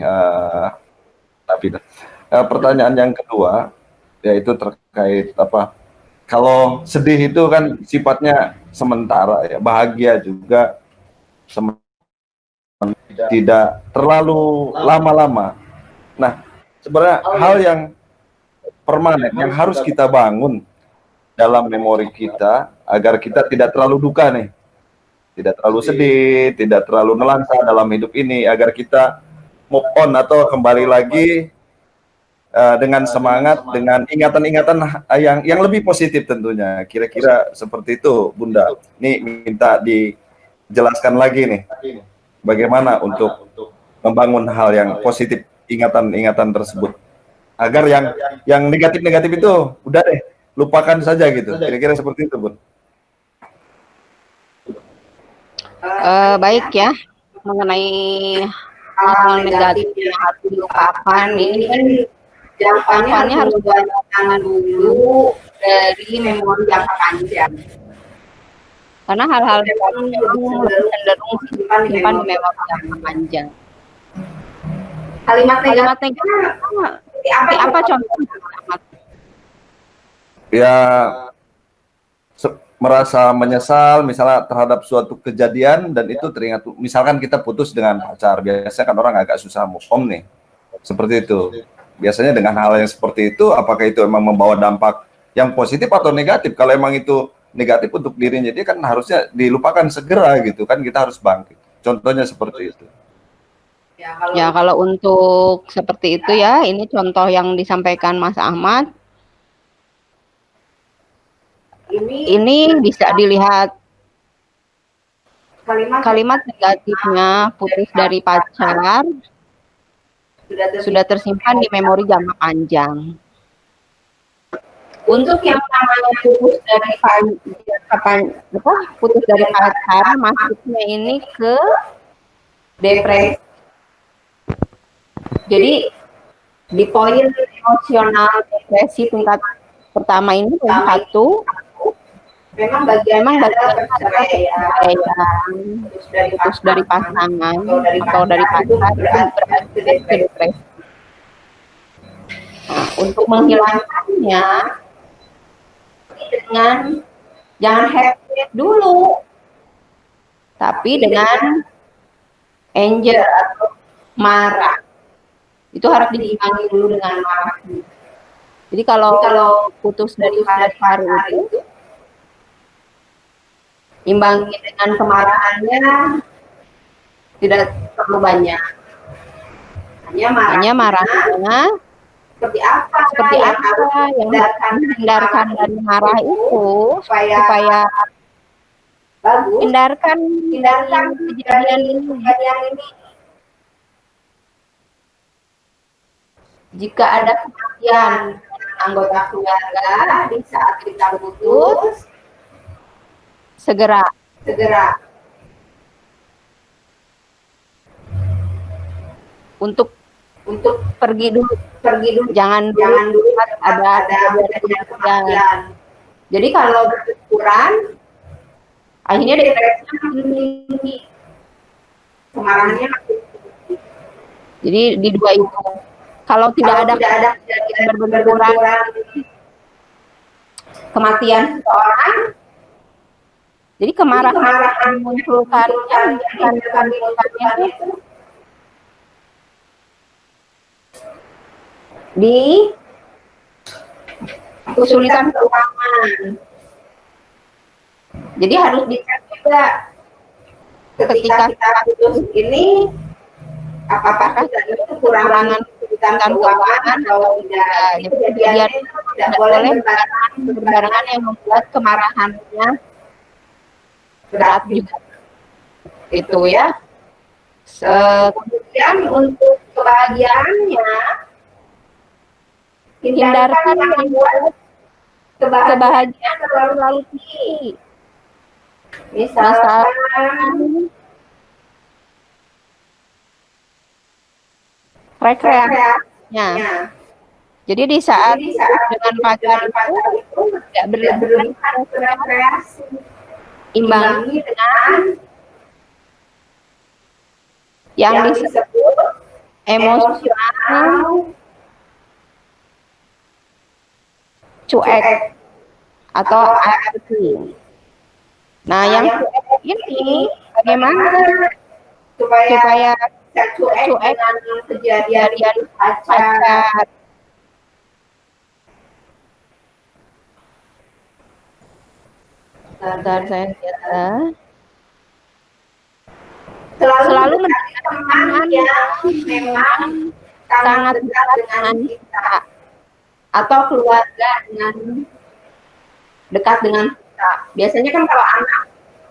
Nabila. pertanyaan yang kedua yaitu terkait apa? Kalau sedih itu kan sifatnya sementara ya, bahagia juga tidak terlalu lama-lama. Nah, sebenarnya hal yang permanen yang harus kita bangun dalam memori kita agar kita tidak terlalu duka nih, tidak terlalu sedih, tidak terlalu nelangsa dalam hidup ini, agar kita move on atau kembali lagi dengan semangat, dengan ingatan-ingatan yang lebih positif tentunya. Kira-kira seperti itu, Bunda. Nih minta dijelaskan lagi nih, bagaimana untuk membangun hal yang positif, ingatan-ingatan tersebut, agar yang negatif-negatif itu udah deh, lupakan saja gitu. Kira-kira seperti itu, Bun. Baik ya, mengenai hal negatif yang harus dilupakan ini kan jangkauannya harus jangan dulu dari memori jangka panjang. Karena hal-hal cenderung simpan di memori jangka panjang. Kalimat negatif seperti apa contohnya? Ya, merasa menyesal misalnya terhadap suatu kejadian dan itu teringat, misalkan kita putus dengan pacar, biasanya kan orang agak susah move on nih, seperti itu. Biasanya dengan hal yang seperti itu, apakah itu emang membawa dampak yang positif atau negatif? Kalau emang itu negatif untuk dirinya, dia kan harusnya dilupakan segera gitu kan, kita harus bangkit. Contohnya seperti itu. Ya, kalau untuk seperti itu ya, ini contoh yang disampaikan Mas Ahmad. Ini bisa dilihat kalimat negatifnya putus dari pacar sudah tersimpan di memori jangka panjang. Untuk yang namanya putus dari pacar, masuknya ini ke depresi. Jadi di poin emosional depresi tingkat pertama ini poin 1, memang bagian perceraian, putus dari pasangan atau dari pacar itu berarti ke depresi. Nah, untuk menghilangkannya dengan jangan happy dulu, tapi dengan anger atau marah. Itu harus diimbangi dulu dengan marah. Jadi kalau putus dari pacar itu imbangi dengan kemarahannya tidak terlalu banyak. Hanya marahnya seperti apa yang hindarkan dari marah itu supaya bagus. Hindarkan kejadian ini. Jika ada kematian anggota keluarga di saat kita putus, segera untuk pergi dulu, jangan dulu ada kematian. Jadi kalau bersyukuran, akhirnya depresi makin tinggi, kemarahannya makin tinggi. Jadi di dua itu, kalau tidak ada kejadian berkurang kematian seseorang, jadi kemarahan memunculkannya itu di kesulitan keuangan. Jadi harus dicek juga ketika kita putus ini apakah itu kekurangan keuangan atau tidak. Jadi kejadian itu tidak boleh berbarengan yang membuat kemarahannya berat juga. Itu ya. Kemudian untuk kebahagiaannya, hindarkan membuat kebahagiaan terlalu tinggi. Misalkan rekreasinya. Jadi di saat dengan pacar itu tidak berlebihan rekreasi. Imbangi dengan yang disebut emosional cuek atau apatis. Nah, yang cuek ini bagaimana supaya cuek dengan kejadian pacar? Bentar, saya lihat ya. Selalu menjadi teman yang memang sangat dekat dengan kita atau keluarga dengan dekat dengan kita. Biasanya kan kalau anak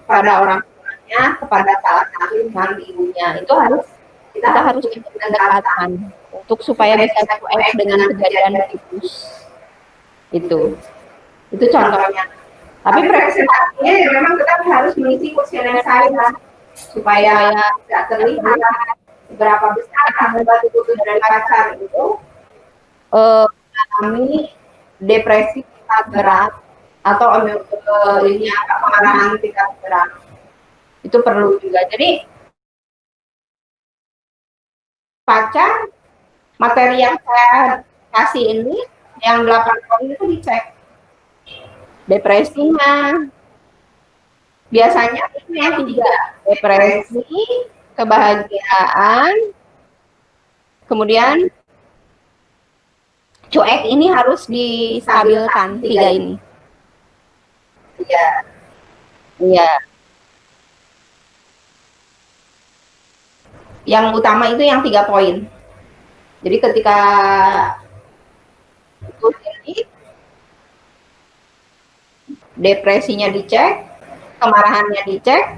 pada orang tuanya, kepada salah satu dengan ibunya, itu kita harus pendekatan untuk supaya bisa cuek dengan kejadian itu. Itu contohnya. Tapi presentasinya ya memang kita harus mengisi kuesioner saya supaya tidak terlihat seberapa besar akibat putus dari pacar itu mengalami depresi tingkat berat atau kemarahan tingkat berat. Itu perlu juga. Jadi pacar materi yang saya kasih ini yang 8 poin itu dicek depresinya. Biasanya itu yang 3, depresi, kebahagiaan, kemudian cuek ini harus distabilkan 3 ini. Iya. Yang utama itu yang 3 poin. Jadi ketika ini depresinya dicek, kemarahannya dicek,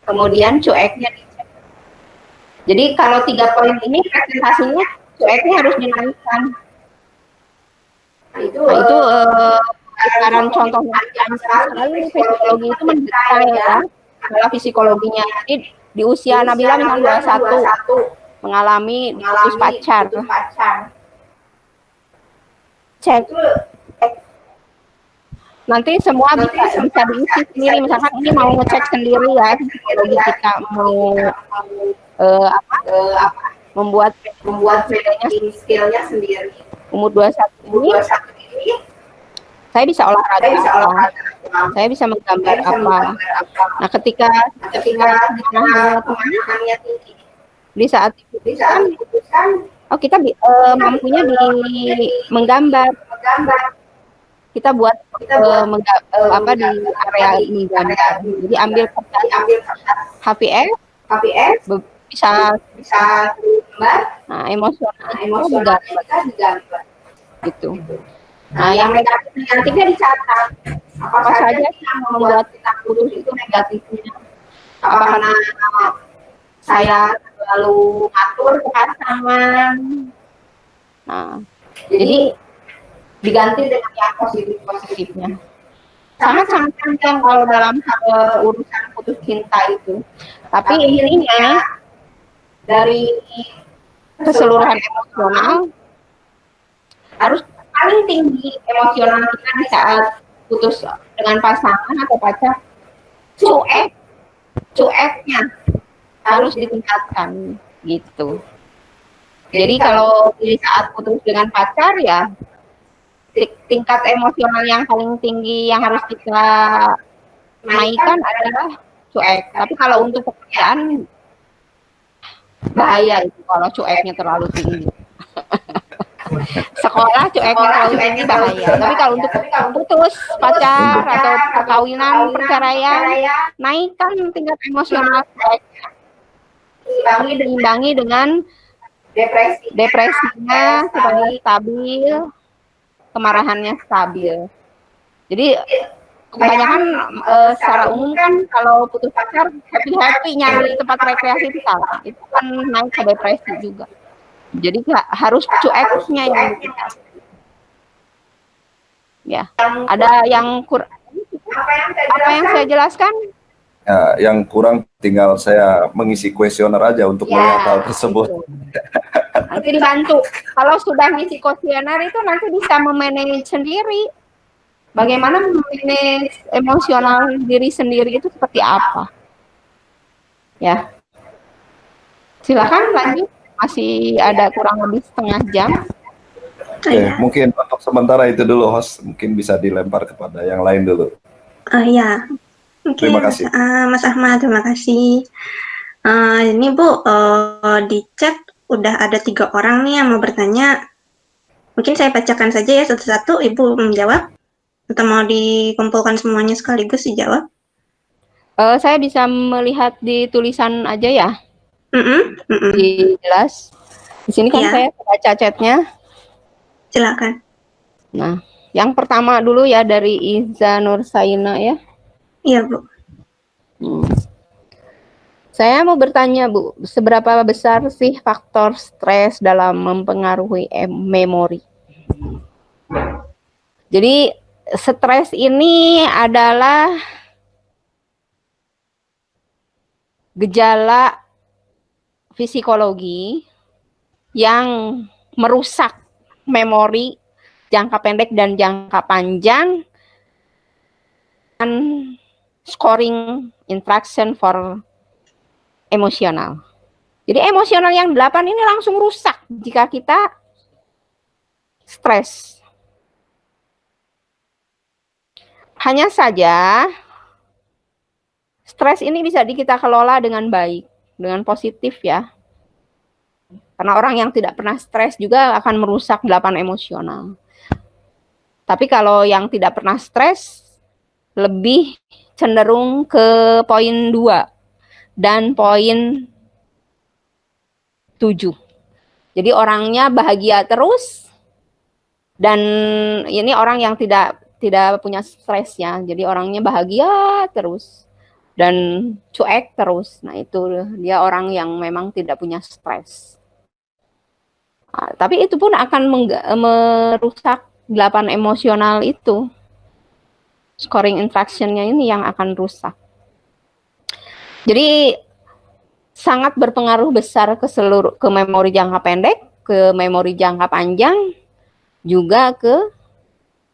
kemudian cueknya dicek. Jadi kalau 3 poin ini presentasinya cueknya harus dinaikkan. Nah, itu sekarang contohnya sekali psikologi itu mendetail ya, adalah psikologinya. Jadi di usia Nabila misalnya 21 mengalami putus pacar. Cek. Nanti semua bisa diisi sendiri, misalkan ini mau ngecek sendiri ya psikologi kita, mau membuat bedanya skillnya sendiri. Umur 21 ini saya bisa olahraga, saya bisa menggambar apa. Nah, ketika pemahamannya tinggi, di saat diputuskan, oh kita mampunya di menggambar. Kita buat di area ini gambar. Jadi ambil HVS bisa gambar. Nah, emosional digambar. Gitu. Nah, yang negatifnya dicatat. Apa saja yang membuat kita putus itu negatifnya. Apa karena saya terlalu ngatur pasangan. Nah, jadi diganti dengan yang positifnya. Sangat-sangat penting kalau dalam urusan putus cinta itu. Tapi intinya dari keseluruhan emosional harus paling tinggi emosional kita di saat putus dengan pasangan atau pacar. Cueknya harus ditingkatkan gitu. Jadi kalau di saat putus dengan pacar ya tingkat emosional yang paling tinggi yang harus kita naikkan adalah cuek. Tapi kalau untuk pekerjaan bahaya itu kalau cueknya terlalu tinggi. Sekolah cueknya terlalu tinggi bahaya. Tapi kalau untuk putus pacar atau perkawinan, perceraian, naikkan tingkat emosional cueknya. Diimbangi dengan depresinya supaya stabil, kemarahannya stabil. Jadi kebanyakan secara umum kan kalau putus pacar happy nyari tempat rekreasi itu salah. Itu kan naik ke depresi juga. Jadi harus cueknya yang kita. Ya, ada yang kurang. Apa yang saya jelaskan? Ya, yang kurang tinggal saya mengisi kuesioner aja untuk melihat hal tersebut. Nanti dibantu. Kalau sudah ngisi kuesioner itu nanti bisa memanage sendiri. Bagaimana memanage emosional diri sendiri itu seperti apa? Ya. Silakan lanjut. Masih ada kurang lebih setengah jam. Oke, iya. mungkin untuk sementara itu dulu host, mungkin bisa dilempar kepada yang lain dulu. Ya, oke, Terima kasih. Mas Ahmad, terima kasih. Ini Bu, di chat udah ada 3 orang nih yang mau bertanya. Mungkin saya bacakan saja ya satu-satu, Ibu menjawab. Atau mau dikumpulkan semuanya sekaligus dijawab? Saya bisa melihat di tulisan aja ya, Mm-mm. di jelas. Di sini kan Iya, saya baca chatnya. silakan. Nah, yang pertama dulu ya dari Iza Nursaina ya. Iya, Bu. Saya mau bertanya Bu, seberapa besar sih faktor stres dalam mempengaruhi memori? Jadi stres ini adalah gejala psikologi yang merusak memori jangka pendek dan jangka panjang dan scoring interaction for emosional. Jadi emosional yang 8 ini langsung rusak jika kita stres. Hanya saja stres ini bisa kita kelola dengan baik, dengan positif ya. Karena orang yang tidak pernah stres juga akan merusak 8 emosional. Tapi kalau yang tidak pernah stres lebih cenderung ke poin 2 dan poin 7. Jadi orangnya bahagia terus dan ini orang yang tidak punya stres ya. Jadi orangnya bahagia terus dan cuek terus. Nah, itu dia orang yang memang tidak punya stres. Nah, tapi itu pun akan merusak 8 emosional itu. Scoring interaction-nya ini yang akan rusak. Jadi sangat berpengaruh besar ke memori jangka pendek, ke memori jangka panjang, juga ke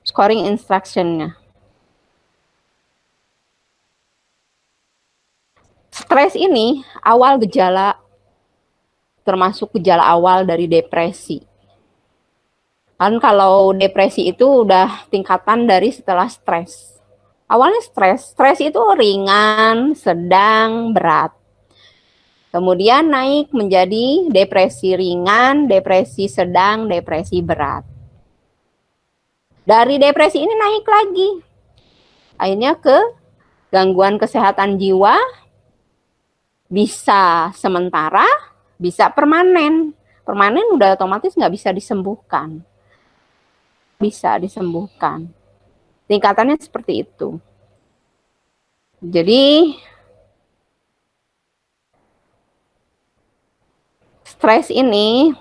scoring instruction-nya. Stres ini awal gejala, termasuk gejala awal dari depresi. Kan kalau depresi itu udah tingkatan dari setelah stres. Awalnya stres itu ringan, sedang, berat. Kemudian naik menjadi depresi ringan, depresi sedang, depresi berat. Dari depresi ini naik lagi. Akhirnya ke gangguan kesehatan jiwa, bisa sementara, bisa permanen. Permanen udah otomatis nggak bisa disembuhkan. Bisa disembuhkan. Tingkatannya seperti itu. Jadi stres ini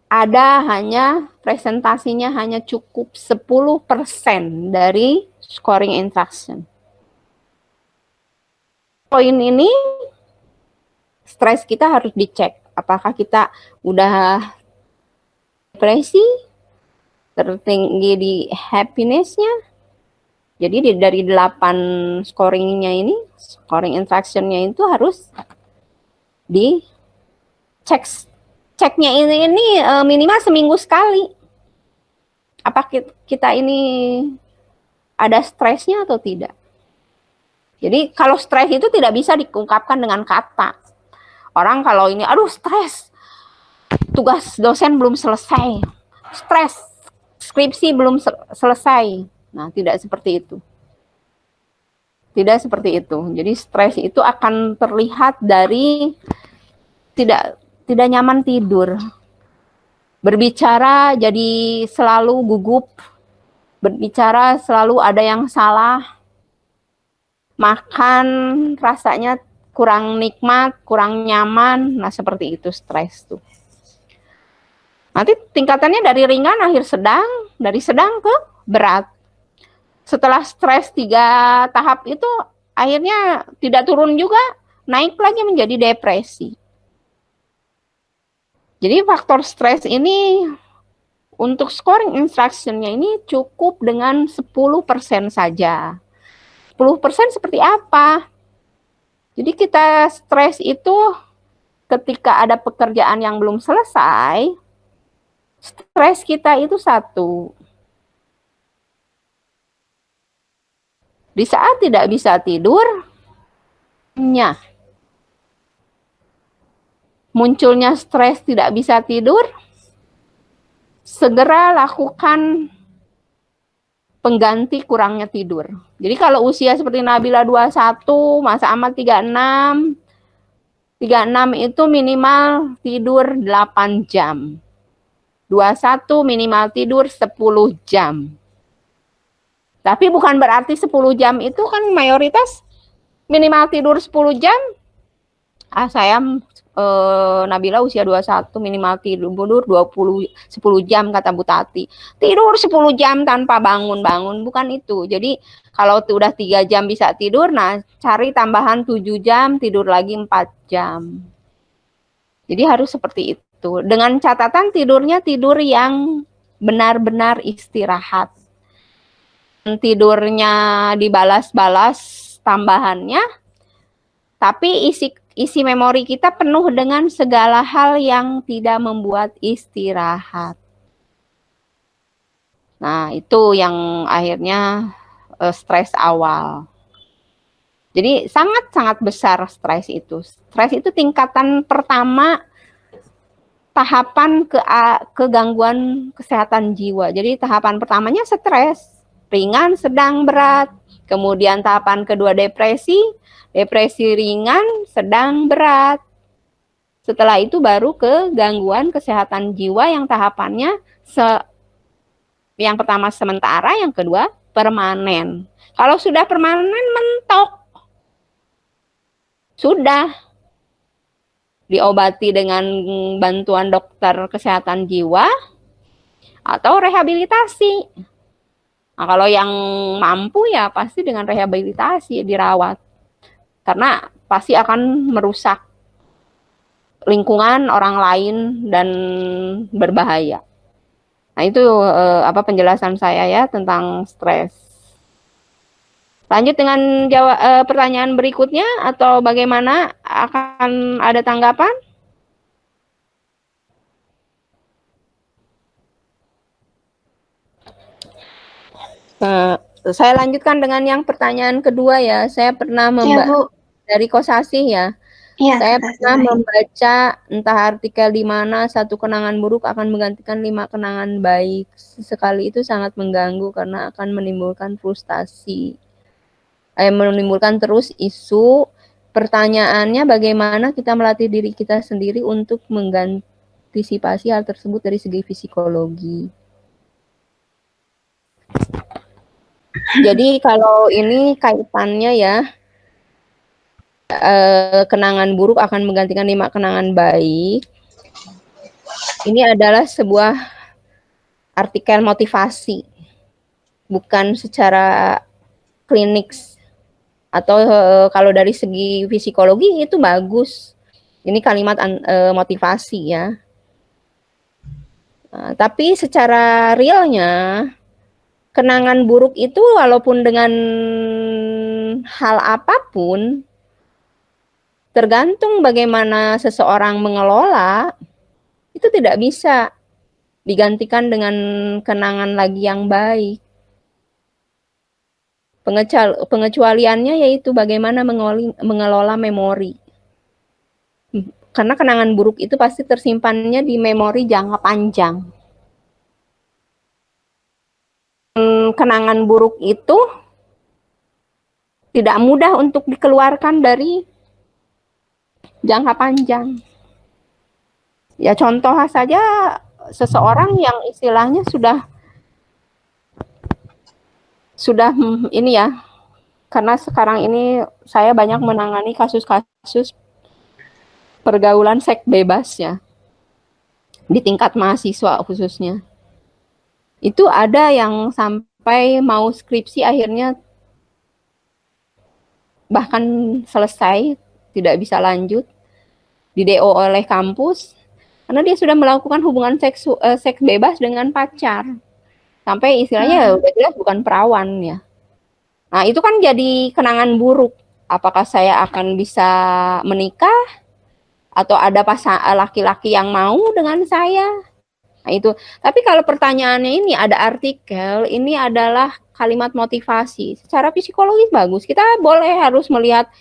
ada hanya presentasinya hanya cukup 10% dari scoring interaction. Poin ini stres kita harus dicek. Apakah kita udah depresi, tertinggi di happiness-nya. Jadi dari 8 scoring-nya ini, scoring interaction-nya itu harus dicek. Ceknya ini minimal seminggu sekali. Apa kita ini ada stresnya atau tidak? Jadi kalau stres itu tidak bisa diungkapkan dengan kata. Orang kalau ini, aduh stres, tugas dosen belum selesai, stres, skripsi belum selesai. Nah, tidak seperti itu. Tidak seperti itu. Jadi stres itu akan terlihat dari tidak nyaman tidur. Berbicara jadi selalu gugup. Berbicara selalu ada yang salah. Makan rasanya kurang nikmat, kurang nyaman. Nah, seperti itu stres tuh. Nanti tingkatannya dari ringan akhir sedang, dari sedang ke berat. Setelah stres 3 tahap itu akhirnya tidak turun juga, naik lagi menjadi depresi. Jadi faktor stres ini untuk scoring instruction-nya ini cukup dengan 10% saja. 10% seperti apa? Jadi kita stres itu ketika ada pekerjaan yang belum selesai, stres kita itu satu. Di saat tidak bisa tidur, munculnya stres tidak bisa tidur, segera lakukan pengganti kurangnya tidur. Jadi kalau usia seperti Nabila 21, Mas Ahmad 36 itu minimal tidur 8 jam. 21 minimal tidur 10 jam. Tapi bukan berarti 10 jam itu kan mayoritas minimal tidur 10 jam. Saya Nabila usia 21 minimal tidur 10 jam kata Bu Tati. Tidur 10 jam tanpa bangun-bangun, bukan itu. Jadi kalau udah 3 jam bisa tidur, nah cari tambahan 7 jam, tidur lagi 4 jam. Jadi harus seperti itu. Dengan catatan tidurnya tidur yang benar-benar istirahat. Tidurnya dibalas-balas tambahannya, tapi isi memori kita penuh dengan segala hal yang tidak membuat istirahat. Nah, itu yang akhirnya stres awal. Jadi sangat-sangat besar stres itu. Stres itu tingkatan pertama tahapan ke gangguan kesehatan jiwa. Jadi tahapan pertamanya stres, ringan, sedang, berat. Kemudian tahapan kedua depresi ringan, sedang, berat. Setelah itu baru ke gangguan kesehatan jiwa yang tahapannya yang pertama sementara, yang kedua permanen. Kalau sudah permanen mentok, sudah diobati dengan bantuan dokter kesehatan jiwa atau rehabilitasi. Nah, kalau yang mampu ya pasti dengan rehabilitasi dirawat. Karena pasti akan merusak lingkungan orang lain dan berbahaya. Nah, itu penjelasan saya ya tentang stres. Lanjut dengan pertanyaan berikutnya atau bagaimana, akan ada tanggapan? Saya lanjutkan dengan yang pertanyaan kedua ya. Saya pernah dari Kosasih ya. Ya, saya pernah membaca entah artikel di mana satu kenangan buruk akan menggantikan 5 kenangan baik. Sekali itu sangat mengganggu karena akan menimbulkan frustasi. Menimbulkan terus isu. Pertanyaannya bagaimana kita melatih diri kita sendiri untuk mengantisipasi hal tersebut dari segi psikologi. Jadi kalau ini kaitannya ya, kenangan buruk akan menggantikan 5 kenangan baik. Ini adalah sebuah artikel motivasi, bukan secara klinik atau kalau dari segi psikologi itu bagus. Ini kalimat motivasi ya. Tapi secara realnya kenangan buruk itu walaupun dengan hal apapun, tergantung bagaimana seseorang mengelola, itu tidak bisa digantikan dengan kenangan lagi yang baik. Pengecualiannya yaitu bagaimana mengelola memori. Karena kenangan buruk itu pasti tersimpannya di memori jangka panjang. Kenangan buruk itu tidak mudah untuk dikeluarkan dari jangka panjang. Ya contoh saja seseorang yang istilahnya sudah ini ya, karena sekarang ini saya banyak menangani kasus-kasus pergaulan seks bebas ya, di tingkat mahasiswa khususnya. Itu ada yang sampai mau skripsi akhirnya bahkan selesai, tidak bisa lanjut, di DO oleh kampus, karena dia sudah melakukan hubungan seks bebas dengan pacar. Sampai istilahnya udah jelas bukan perawan ya. Nah itu kan jadi kenangan buruk. Apakah saya akan bisa menikah? atau ada laki-laki yang mau dengan saya. Nah, itu. Tapi kalau pertanyaannya ini ada artikel, ini adalah kalimat motivasi. Secara psikologis bagus. Kita boleh harus melihat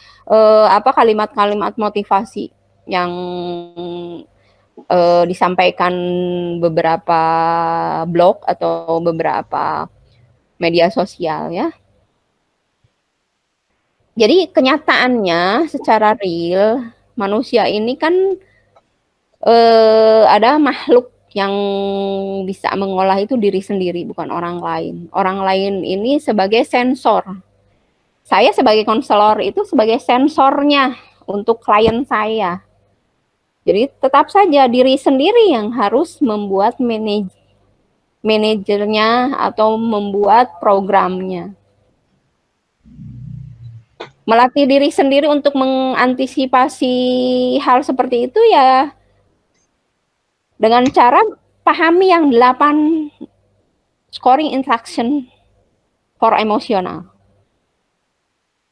kalimat-kalimat motivasi yang disampaikan beberapa blog atau beberapa media sosial ya. Jadi kenyataannya secara real manusia ini kan ada makhluk yang bisa mengolah itu diri sendiri, bukan orang lain. Orang lain ini sebagai sensor. Saya sebagai konselor itu sebagai sensornya untuk klien saya. Jadi tetap saja diri sendiri yang harus membuat manajernya atau membuat programnya. Melatih diri sendiri untuk mengantisipasi hal seperti itu ya dengan cara pahami yang 8 scoring instruction for emosional.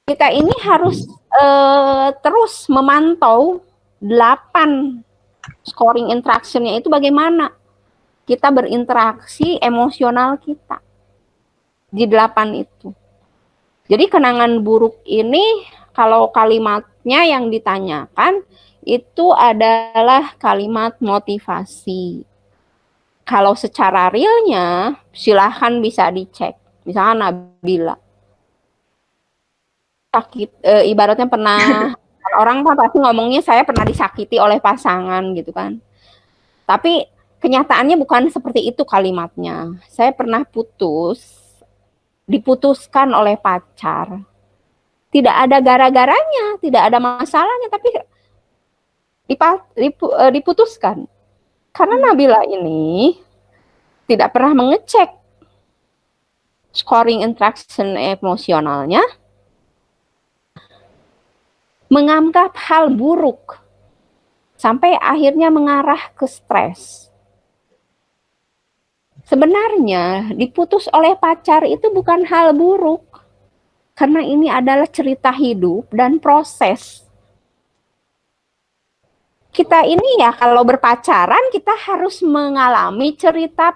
Kita ini harus terus memantau 8 scoring instruction-nya itu bagaimana kita berinteraksi emosional kita di 8 itu. Jadi kenangan buruk ini kalau kalimatnya yang ditanyakan itu adalah kalimat motivasi. Kalau secara realnya silahkan bisa dicek. Misalnya Nabila. Ibaratnya pernah orang kan pasti ngomongnya saya pernah disakiti oleh pasangan gitu kan. Tapi kenyataannya bukan seperti itu kalimatnya. Saya pernah diputuskan oleh pacar. Tidak ada gara-garanya, tidak ada masalahnya, tapi diputuskan. Karena Nabila ini tidak pernah mengecek scoring interaction emosionalnya, menganggap hal buruk, sampai akhirnya mengarah ke stres. Sebenarnya diputus oleh pacar itu bukan hal buruk, karena ini adalah cerita hidup dan proses. Kita ini ya kalau berpacaran kita harus mengalami cerita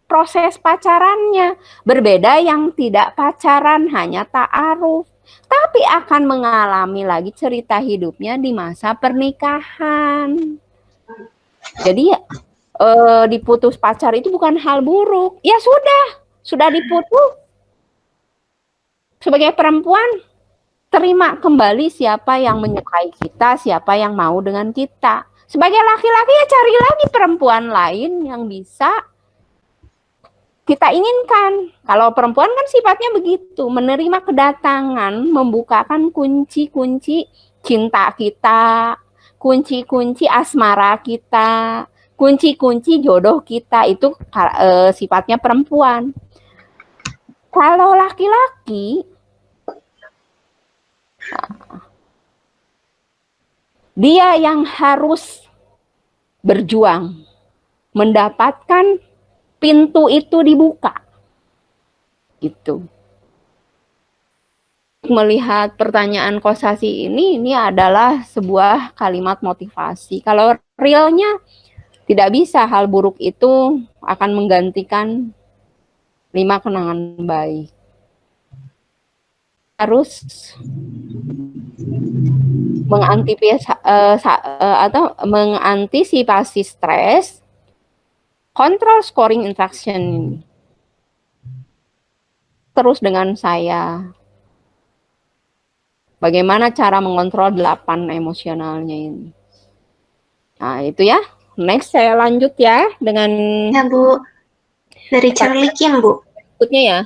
proses pacarannya. Berbeda yang tidak pacaran, hanya ta'aruf. Tapi akan mengalami lagi cerita hidupnya di masa pernikahan. Jadi diputus pacar itu bukan hal buruk. Ya sudah diputus. Sebagai perempuan, terima kembali siapa yang menyukai kita, siapa yang mau dengan kita. Sebagai laki-laki ya cari lagi perempuan lain yang bisa kita inginkan. Kalau perempuan kan sifatnya begitu, menerima kedatangan, membukakan kunci-kunci cinta kita, kunci-kunci asmara kita, kunci-kunci jodoh kita, itu sifatnya perempuan. Kalau laki-laki, dia yang harus berjuang, mendapatkan pintu itu dibuka. Gitu. Melihat pertanyaan Kosasi ini adalah sebuah kalimat motivasi. Kalau realnya tidak bisa hal buruk itu akan menggantikan 5 kenangan baik. Harus mengantisipasi stres, kontrol scoring interaction ini. Terus dengan saya, bagaimana cara mengontrol 8 emosionalnya ini. Nah itu ya, next saya lanjut ya dengan Ya Bu, dari Charlie Kim Bu. Berikutnya ya.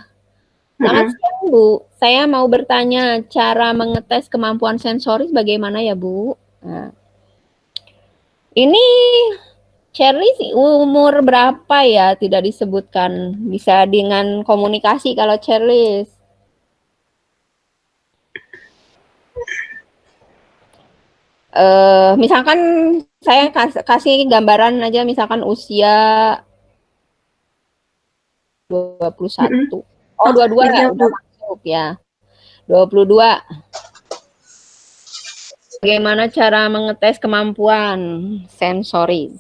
Selamat siang Bu, saya mau bertanya cara mengetes kemampuan sensoris bagaimana ya Bu? Nah. Ini Charlie umur berapa ya? Tidak disebutkan. Bisa dengan komunikasi kalau Charlie. Misalkan saya kasih gambaran aja, misalkan usia 21. Oh, 22 ya, udah masuk ya. 22. Bagaimana cara mengetes kemampuan sensoris?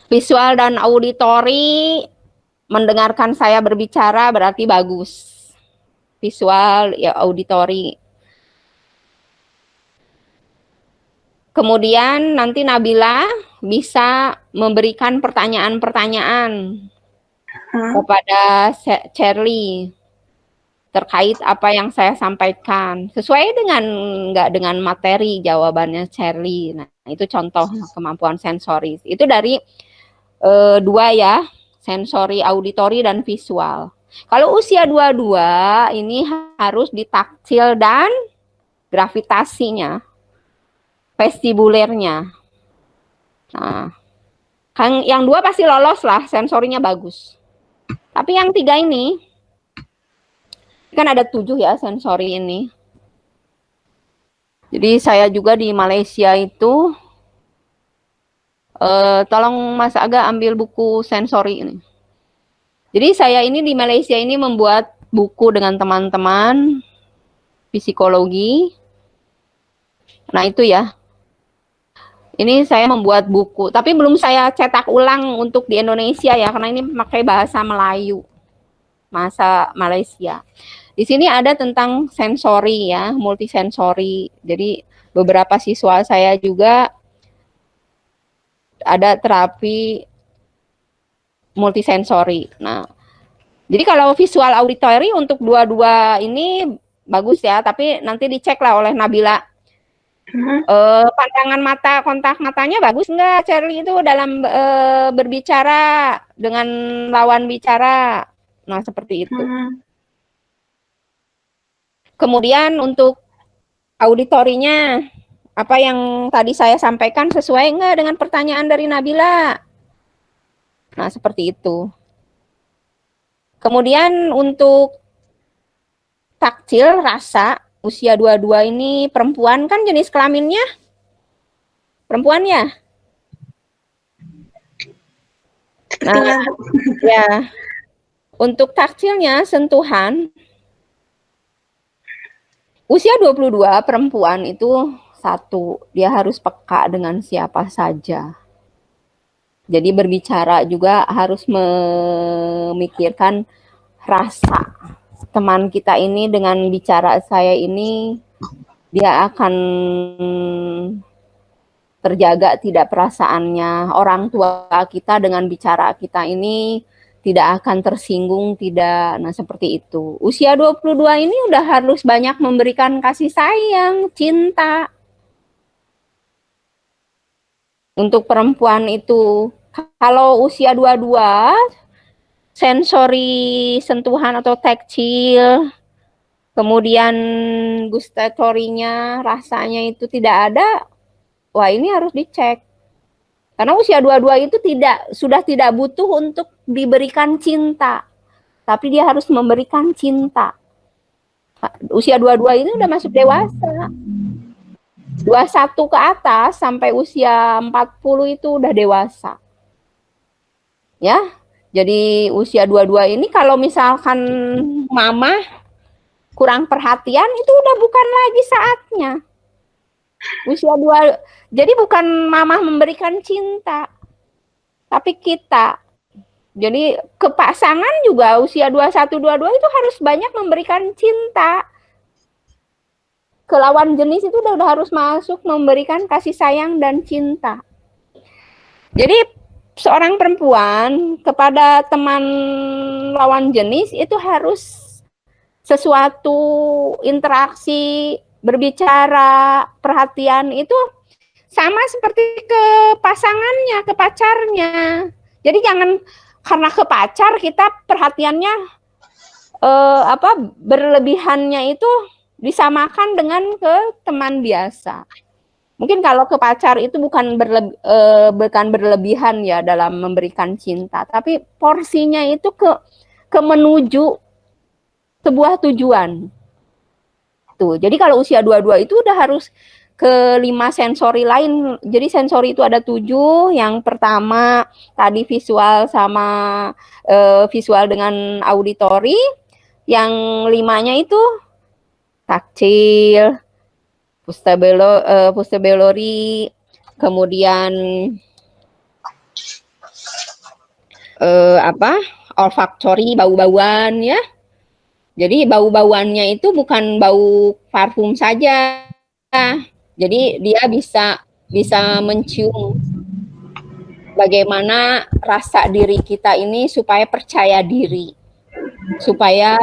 Visual dan auditori, mendengarkan saya berbicara berarti bagus. Visual, ya auditori. Kemudian nanti Nabila bisa memberikan pertanyaan-pertanyaan kepada Cherly terkait apa yang saya sampaikan. Sesuai dengan nggak dengan materi jawabannya Cherly. Nah, itu contoh kemampuan sensoris. Itu dari dua ya, sensori, auditori, dan visual. Kalau usia 22 ini harus ditaktil dan gravitasinya, vestibulernya. Nah, yang 2 pasti lolos lah, sensorinya bagus. Tapi yang 3 ini, kan ada 7 ya sensori ini. Jadi saya juga di Malaysia itu, tolong Mas Aga ambil buku sensori ini. Jadi saya ini di Malaysia ini membuat buku dengan teman-teman psikologi. Nah itu ya. Ini saya membuat buku, tapi belum saya cetak ulang untuk di Indonesia ya, karena ini pakai bahasa Melayu, bahasa Malaysia. Di sini ada tentang sensori ya, multisensori. Jadi beberapa siswa saya juga ada terapi multisensori. Nah, jadi kalau visual auditory untuk dua-dua ini bagus ya, tapi nanti dicek lah oleh Nabila. Pandangan mata, kontak matanya bagus nggak, Cherly, itu dalam berbicara dengan lawan bicara. Nah, seperti itu. Kemudian untuk auditorinya, apa yang tadi saya sampaikan sesuai nggak dengan pertanyaan dari Nabila? Nah, seperti itu. Kemudian untuk taktil, rasa, usia 22 ini perempuan kan jenis kelaminnya perempuan ya. Nah, ya. Untuk taktilnya sentuhan usia 22 perempuan itu satu, dia harus peka dengan siapa saja. Jadi berbicara juga harus memikirkan rasa teman kita ini dengan bicara saya ini, dia akan terjaga tidak perasaannya. Orang tua kita dengan bicara kita ini tidak akan tersinggung, tidak. Nah, seperti itu. Usia 22 ini udah harus banyak memberikan kasih sayang, cinta. Untuk perempuan itu, kalau usia 22, sensori sentuhan atau taktil, kemudian gustatorinya, rasanya itu tidak ada, wah ini harus dicek. Karena usia 22 itu sudah tidak butuh untuk diberikan cinta, tapi dia harus memberikan cinta. Usia 22 ini udah masuk dewasa. 21 ke atas sampai usia 40 itu udah dewasa. Ya. Jadi usia 22 ini kalau misalkan mama kurang perhatian itu udah bukan lagi saatnya. Usia 2, jadi bukan mama memberikan cinta, tapi kita. Jadi ke pasangan juga usia 21, 22 itu harus banyak memberikan cinta. Ke lawan jenis itu udah harus masuk memberikan kasih sayang dan cinta. Jadi seorang perempuan kepada teman lawan jenis itu harus sesuatu interaksi, berbicara, perhatian itu sama seperti ke pasangannya, ke pacarnya. Jadi jangan karena ke pacar kita perhatiannya berlebihannya itu disamakan dengan ke teman biasa. Mungkin kalau ke pacar itu bukan berlebihan ya dalam memberikan cinta, tapi porsinya itu ke menuju sebuah tujuan. Tuh, jadi kalau usia 22 itu udah harus ke 5 sensori lain. Jadi sensori itu ada 7. Yang pertama tadi visual sama visual dengan auditori. Yang 5-nya itu taktil, Pustabelori, kemudian olfactory, bau-bauan ya. Jadi bau-bauannya itu bukan bau parfum saja. Jadi dia bisa mencium bagaimana rasa diri kita ini supaya percaya diri. Supaya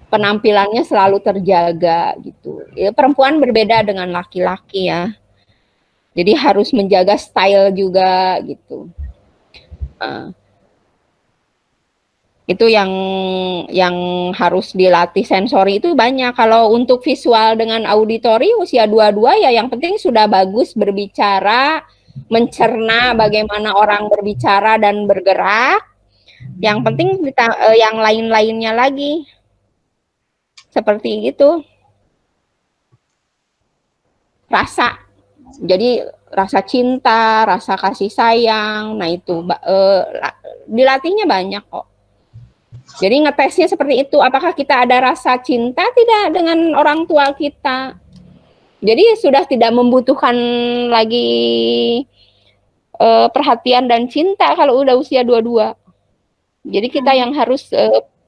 penampilannya selalu terjaga gitu. Ya, perempuan berbeda dengan laki-laki ya. Jadi harus menjaga style juga gitu. Itu yang harus dilatih. Sensori itu banyak. Kalau untuk visual dengan auditori usia 22 ya yang penting sudah bagus berbicara, mencerna bagaimana orang berbicara dan bergerak. Yang penting yang lain-lainnya lagi. Seperti itu. Rasa. Jadi rasa cinta, rasa kasih sayang. Nah itu dilatihnya banyak kok. Jadi ngetesnya seperti itu, apakah kita ada rasa cinta tidak dengan orang tua kita. Jadi sudah tidak membutuhkan lagi perhatian dan cinta kalau udah usia 22. Jadi kita yang harus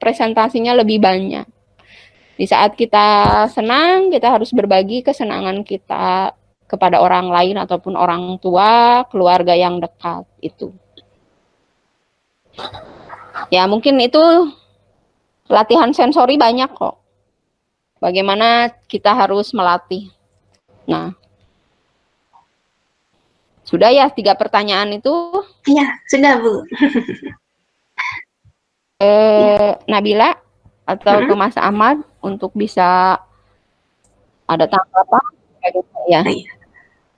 presentasinya lebih banyak. Di saat kita senang, kita harus berbagi kesenangan kita kepada orang lain ataupun orang tua, keluarga yang dekat itu. Ya mungkin itu latihan sensori banyak kok. Bagaimana kita harus melatih. Nah, sudah ya 3 pertanyaan itu? Iya, sudah Bu. Nabila atau ke Mas Ahmad untuk bisa ada tanggapan? Ya.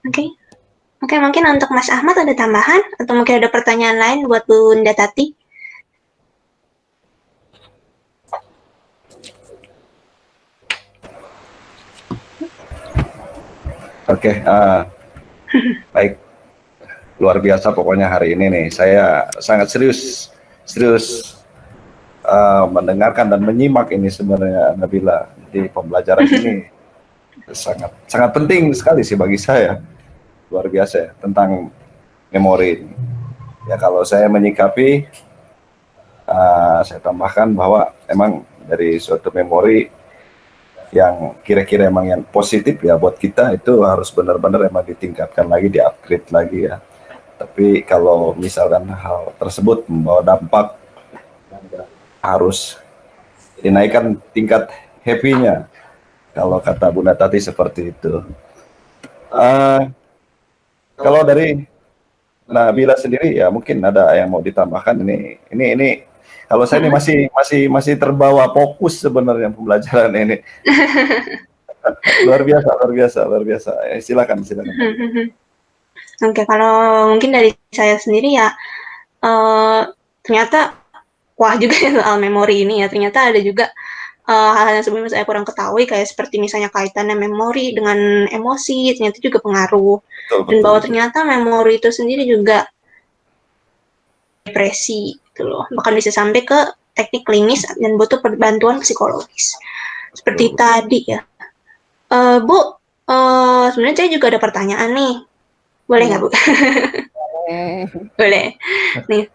Oke, mungkin untuk Mas Ahmad ada tambahan atau mungkin ada pertanyaan lain buat Bunda Tati? Oke, baik, luar biasa pokoknya hari ini nih. Saya sangat serius mendengarkan dan menyimak ini sebenarnya Nabila. Jadi pembelajaran ini sangat penting sekali sih bagi saya, luar biasa ya, tentang memori. Ya kalau saya menyikapi, saya tambahkan bahwa emang dari suatu memori yang kira-kira emang yang positif ya buat kita itu harus benar-benar emang ditingkatkan lagi, di-upgrade lagi ya. Tapi kalau misalkan hal tersebut membawa dampak, harus dinaikkan tingkat happy-nya. Kalau kata Bunda Tati seperti itu. Kalau dari Nabila sendiri ya mungkin ada yang mau ditambahkan ini. Kalau saya ini masih terbawa fokus sebenarnya pembelajaran ini. luar biasa. Silakan. Oke, kalau mungkin dari saya sendiri ya, ternyata wah juga ya soal memori ini ya. Ternyata ada juga hal-hal yang sebelumnya saya kurang ketahui, kayak seperti misalnya kaitannya memori dengan emosi, ternyata juga pengaruh. Dan bahwa ternyata memori itu sendiri juga depresi gitu loh, bahkan bisa sampai ke teknik klinis dan butuh bantuan psikologis. Seperti tadi ya. Bu, sebenarnya saya juga ada pertanyaan nih. Boleh nggak Bu? Boleh. Nih,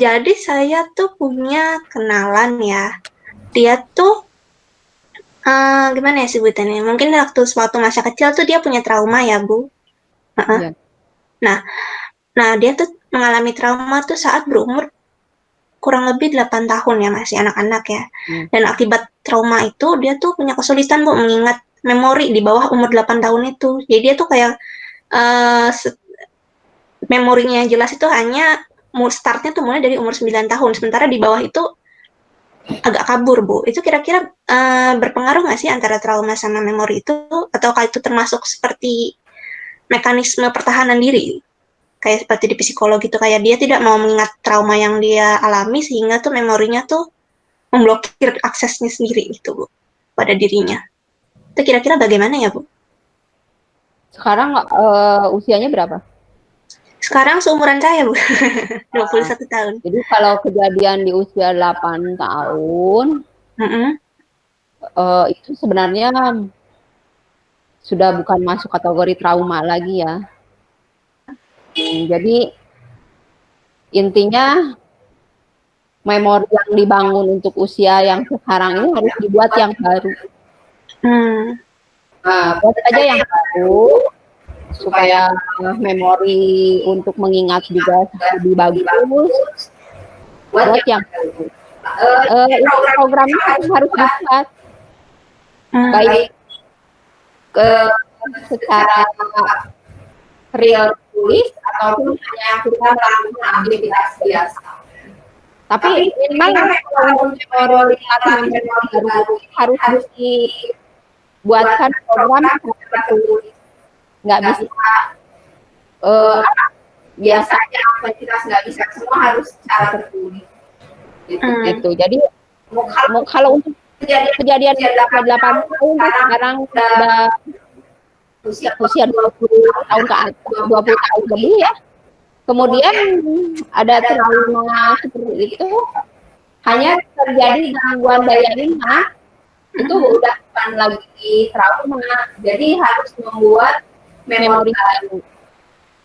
jadi saya tuh punya kenalan ya. Dia tuh gimana ya sebutannya? Mungkin waktu masa kecil tuh dia punya trauma ya Bu. Ya. Nah dia tuh mengalami trauma tuh saat berumur kurang lebih 8 tahun ya, masih anak-anak ya. Dan akibat trauma itu dia tuh punya kesulitan Bu mengingat memori di bawah umur 8 tahun itu. Jadi dia tuh kayak memorinya yang jelas itu hanya startnya tuh mulai dari umur 9 tahun, sementara di bawah itu agak kabur Bu. Itu kira-kira berpengaruh nggak sih antara trauma sama memori itu, ataukah itu termasuk seperti mekanisme pertahanan diri? Kayak seperti di psikologi itu, kayak dia tidak mau mengingat trauma yang dia alami sehingga tuh memorinya tuh memblokir aksesnya sendiri gitu Bu pada dirinya. Itu kira-kira bagaimana ya Bu? Sekarang usianya berapa? Sekarang seumuran saya Bu, 21 tahun. Jadi kalau kejadian di usia 8 tahun, itu sebenarnya sudah bukan masuk kategori trauma lagi ya. Jadi intinya memori yang dibangun untuk usia yang sekarang ini harus dibuat yang baru. Nah, buat aja yang baru supaya memori untuk mengingat juga lebih bagus. Buat yang baru. Programnya harus dibuat baik ke secara real tulis ataupun hanya kita melakukan aktivitas biasa. Tapi memang memori baru harus dibuatkan program tertulis. Nggak bisa biasanya aktivitas nggak bisa semua harus secara tertulis. Gitu. Jadi kalau untuk kejadian 88 tahun sekarang sudah usia 20 tahun ke atas, 20 tahun lebih ya. Kemudian ada trauma seperti itu hanya terjadi gangguan daya ingat, itu udah bukan lagi trauma. Jadi harus membuat memori baru.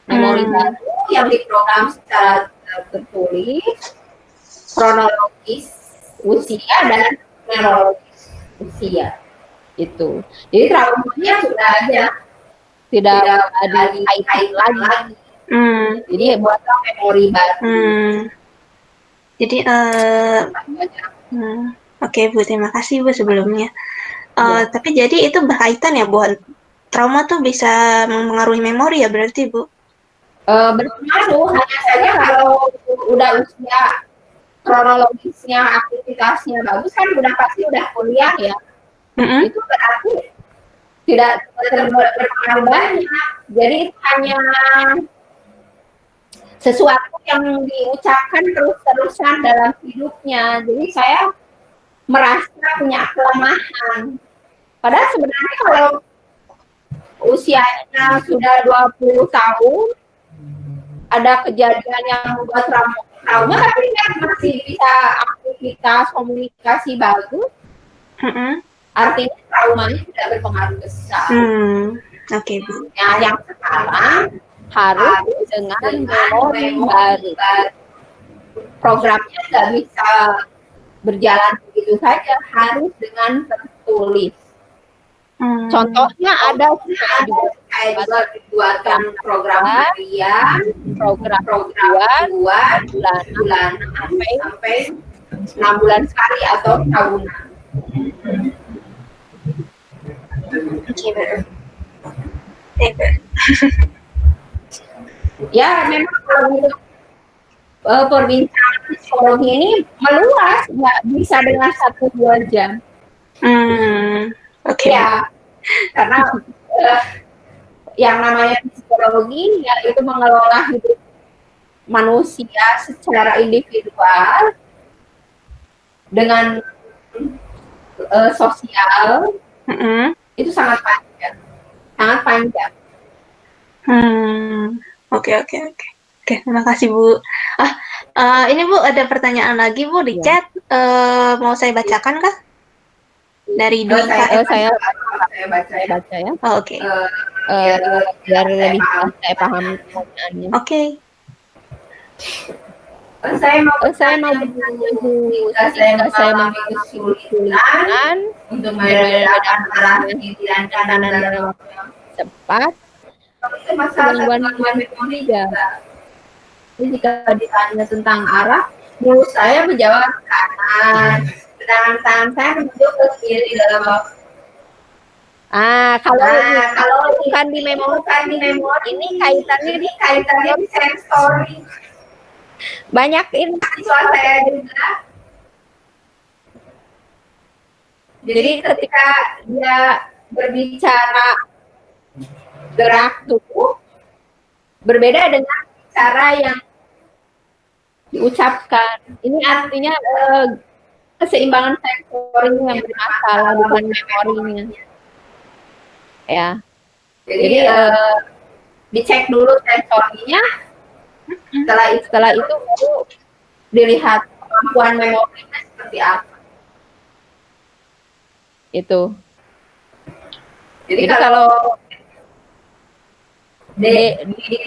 Memori baru yang diprogram secara tertulis, kronologis usia dan kronologis usia itu. Jadi traumanya sudah ada, tidak ada dikait lagi. Jadi buatlah memori baru. Jadi oke Bu, terima kasih Bu sebelumnya. Tapi jadi itu berkaitan ya Bu, trauma tuh bisa mempengaruhi memori ya berarti Bu? Berpengaruh, hanya saja kalau udah usia kronologisnya, aktivitasnya bagus kan udah pasti udah kuliah ya. Itu berarti tidak berpengaruh banyak. Jadi itu hanya sesuatu yang diucapkan terus-terusan dalam hidupnya. Jadi saya merasa punya kelemahan. Padahal sebenarnya kalau usianya sudah 20 tahun, ada kejadian yang membuat trauma, tapi kan masih bisa aktivitas komunikasi bagus, artinya traumanya tidak berpengaruh besar. Oke, Bu. Nah, yang sekarang harus dengan memori baru. Programnya nggak bisa berjalan begitu saja, harus dengan tertulis. Contohnya ada saya juga dibuatkan program harian, program bulan sampai 6 bulan sekali atau tahunan. Ya memang kalau untuk perbincangan psikologi ini meluas, nggak bisa dengan 1-2 jam. Oke. Ya, karena yang namanya psikologi ya itu mengelola hidup manusia secara individual dengan sosial, itu sangat panjang, sangat panjang. Oke, terima kasih Bu. Ini Bu ada pertanyaan lagi Bu di chat. Mau saya bacakan kah? Dari Dwi. Saya baca ya. Oke. Biar lebih saya paham pertanyaannya. Oke. Saya mau kesulitan untuk membedakan arah dan kanan dalam waktu yang cepat. Gangguan memori juga. Jadi jika ditanya tentang arah, menurut saya menjawab kanan. Sedangkan tangan saya menunjuk ke kiri dalam waktu. Kalau bukan di memori, ini kaitannya di sensori. Banyak ini siswa saya juga. Jadi ketika dia berbicara gerak tubuh berbeda dengan cara yang diucapkan. Ini artinya keseimbangan sensorinya yang bermasalah bukan memorinya. Ya. Jadi dicek dulu sensorinya. Setelah itu baru dilihat kemampuan memorinya seperti apa. Itu. Jadi kalau di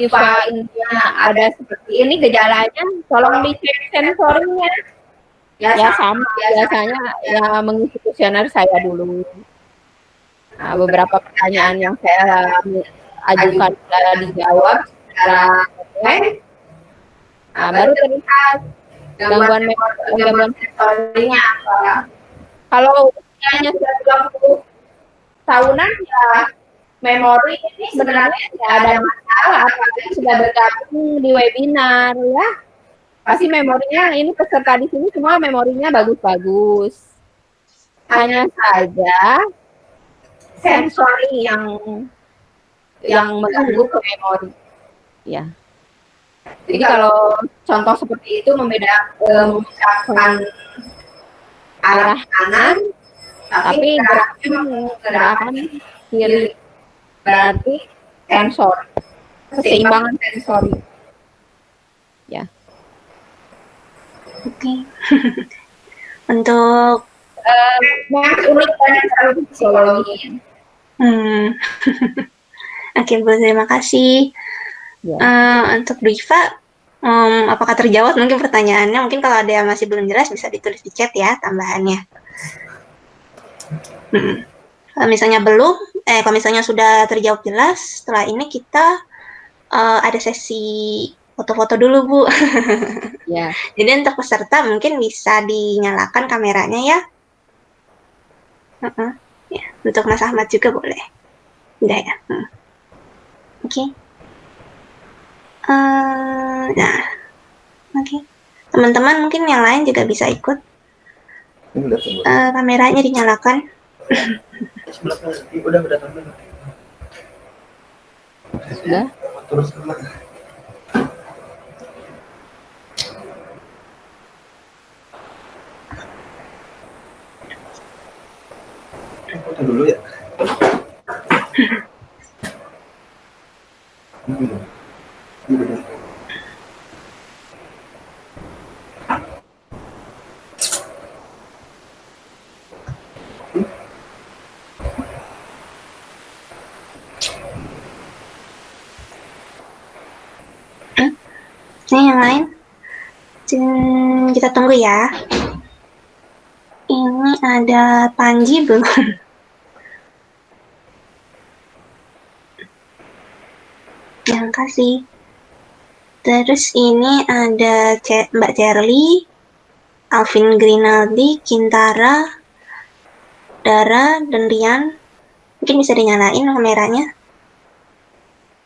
filenya ada seperti ini gejalanya, tolong dicek sensornya. Ya sama biasanya ya mengisi kuesioner saya dulu. Nah, beberapa pertanyaan yang saya ajukan sudah dijawab secara sesuai. Nah, baru terlihat gangguan sensornya apa. Kalau usianya sudah 20 tahunan ya memori ini sebenarnya tidak ada masalah, apalagi sudah bergabung di webinar ya. Pasti memorinya ini peserta di sini semua memorinya bagus-bagus. Hanya saja sensori yang mengganggu ke memori. Ya. Jadi kalau contoh seperti itu membedakan arah kanan, tapi gerakan kiri, berarti sensor, keseimbangan sensori. Ya. Oke. Untuk yang unik dari psikologi. Oke, Bu, terima kasih. Ya. Untuk Diva, apakah terjawab mungkin pertanyaannya? Mungkin kalau ada yang masih belum jelas bisa ditulis di chat ya tambahannya. Kalau misalnya belum, kalau misalnya sudah terjawab jelas, setelah ini kita ada sesi foto-foto dulu, Bu. Ya. Jadi untuk peserta mungkin bisa dinyalakan kameranya ya. Ya, untuk Mas Ahmad juga boleh. Udah ya. Oke. Nah, oke. Teman-teman mungkin yang lain juga bisa ikut. Kameranya dinyalakan. Udah tambah. Sudah. Terus foto dulu ya. Ini yang lain. Kita tunggu ya. Ini ada Panji belum? Yang kasih. Terus ini ada Mbak Cherly, Alvin Grinaldi, Kintara, Dara, dan Rian. Mungkin bisa dinyalain kameranya.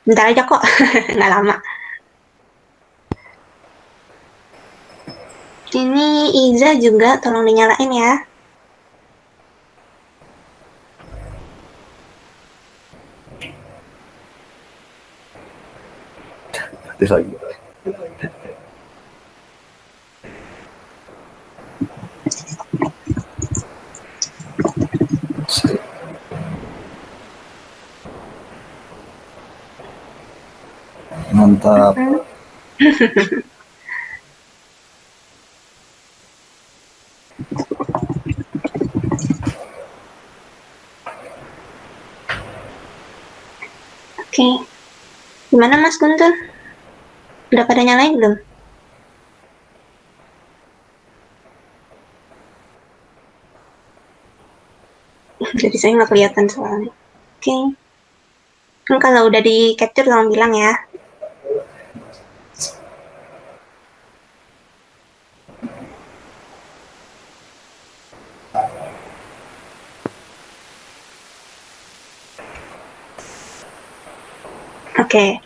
Bentar aja kok, nggak lama. Ini Iza juga, tolong dinyalain ya. Aktif lagi. Mantap. Oke. Gimana Mas Guntur? Udah pada nyalain belum? Jadi saya nggak kelihatan soalnya. Oke. Kan kalau udah di capture tolong bilang ya. Oke.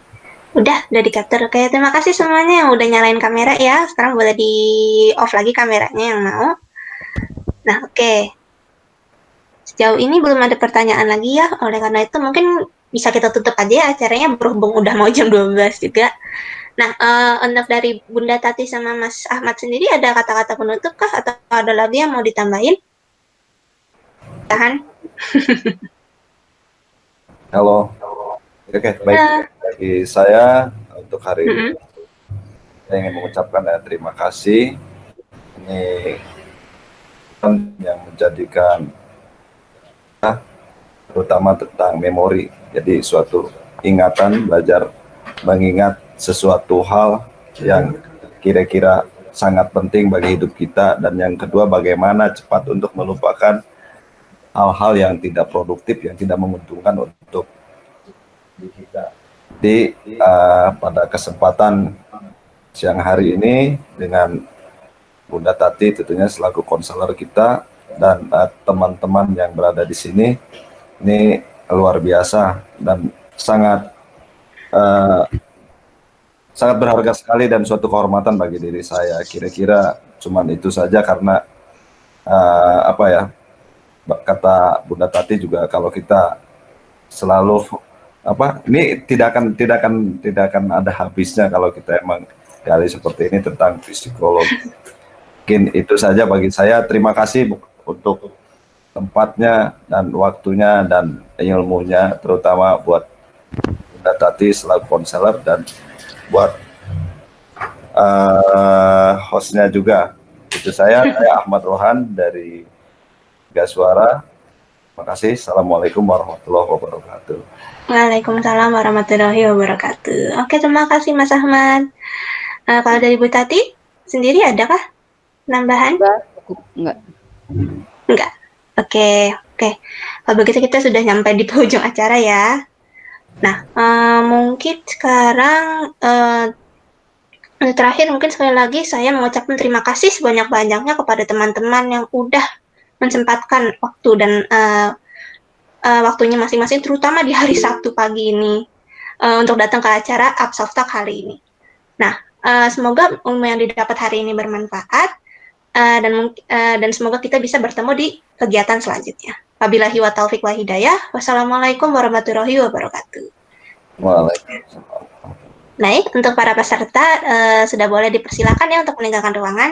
Udah di capture. Oke, terima kasih semuanya yang udah nyalain kamera ya. Sekarang boleh di off lagi kameranya yang mau. Nah, oke. Sejauh ini belum ada pertanyaan lagi ya. Oleh karena itu mungkin bisa kita tutup aja ya acaranya, berhubung udah mau jam 12 juga. Nah, untuk dari Bunda Tati sama Mas Ahmad sendiri ada kata-kata penutup kah? Atau ada lagi yang mau ditambahin? Tahan. Halo. Oke, baik. Bagi saya untuk hari ini, saya ingin mengucapkan terima kasih. Ini yang menjadikan terutama tentang memori. Jadi suatu ingatan, belajar mengingat sesuatu hal yang kira-kira sangat penting bagi hidup kita, dan yang kedua bagaimana cepat untuk melupakan hal-hal yang tidak produktif, yang tidak menguntungkan untuk kita. Di pada kesempatan siang hari ini dengan Bunda Tati tentunya selaku konselor kita dan teman-teman yang berada di sini, ini luar biasa dan sangat sangat berharga sekali dan suatu kehormatan bagi diri saya. Kira-kira cuman itu saja karena apa ya, kata Bunda Tati juga, kalau kita selalu apa, ini tidak akan ada habisnya kalau kita emang gali seperti ini tentang psikologi. Mungkin itu saja bagi saya. Terima kasih untuk tempatnya dan waktunya dan ilmunya, terutama buat Bunda Tati selaku konselor dan buat hostnya juga. Itu saya Ahmad Rohan dari Gaswara. Terima kasih. Assalamualaikum warahmatullahi wabarakatuh. Waalaikumsalam warahmatullahi wabarakatuh. Oke, terima kasih Mas Ahmad. Kalau dari Bu Tati sendiri adakah penambahan? Enggak. Enggak. Oke. Kalau begitu kita sudah sampai di penghujung acara ya. Nah, mungkin sekarang terakhir mungkin sekali lagi saya mengucapkan terima kasih sebanyak-banyaknya kepada teman-teman yang udah menyempatkan waktu dan waktunya masing-masing, terutama di hari Sabtu pagi ini untuk datang ke acara Absofta kali ini. Nah, semoga ilmu yang didapat hari ini bermanfaat dan semoga kita bisa bertemu di kegiatan selanjutnya. Wabillahi wa taufiq wa hidayah. Wassalamualaikum warahmatullahi wabarakatuh. Waalaikumsalam. Baik, untuk para peserta sudah boleh dipersilakan ya untuk meninggalkan ruangan.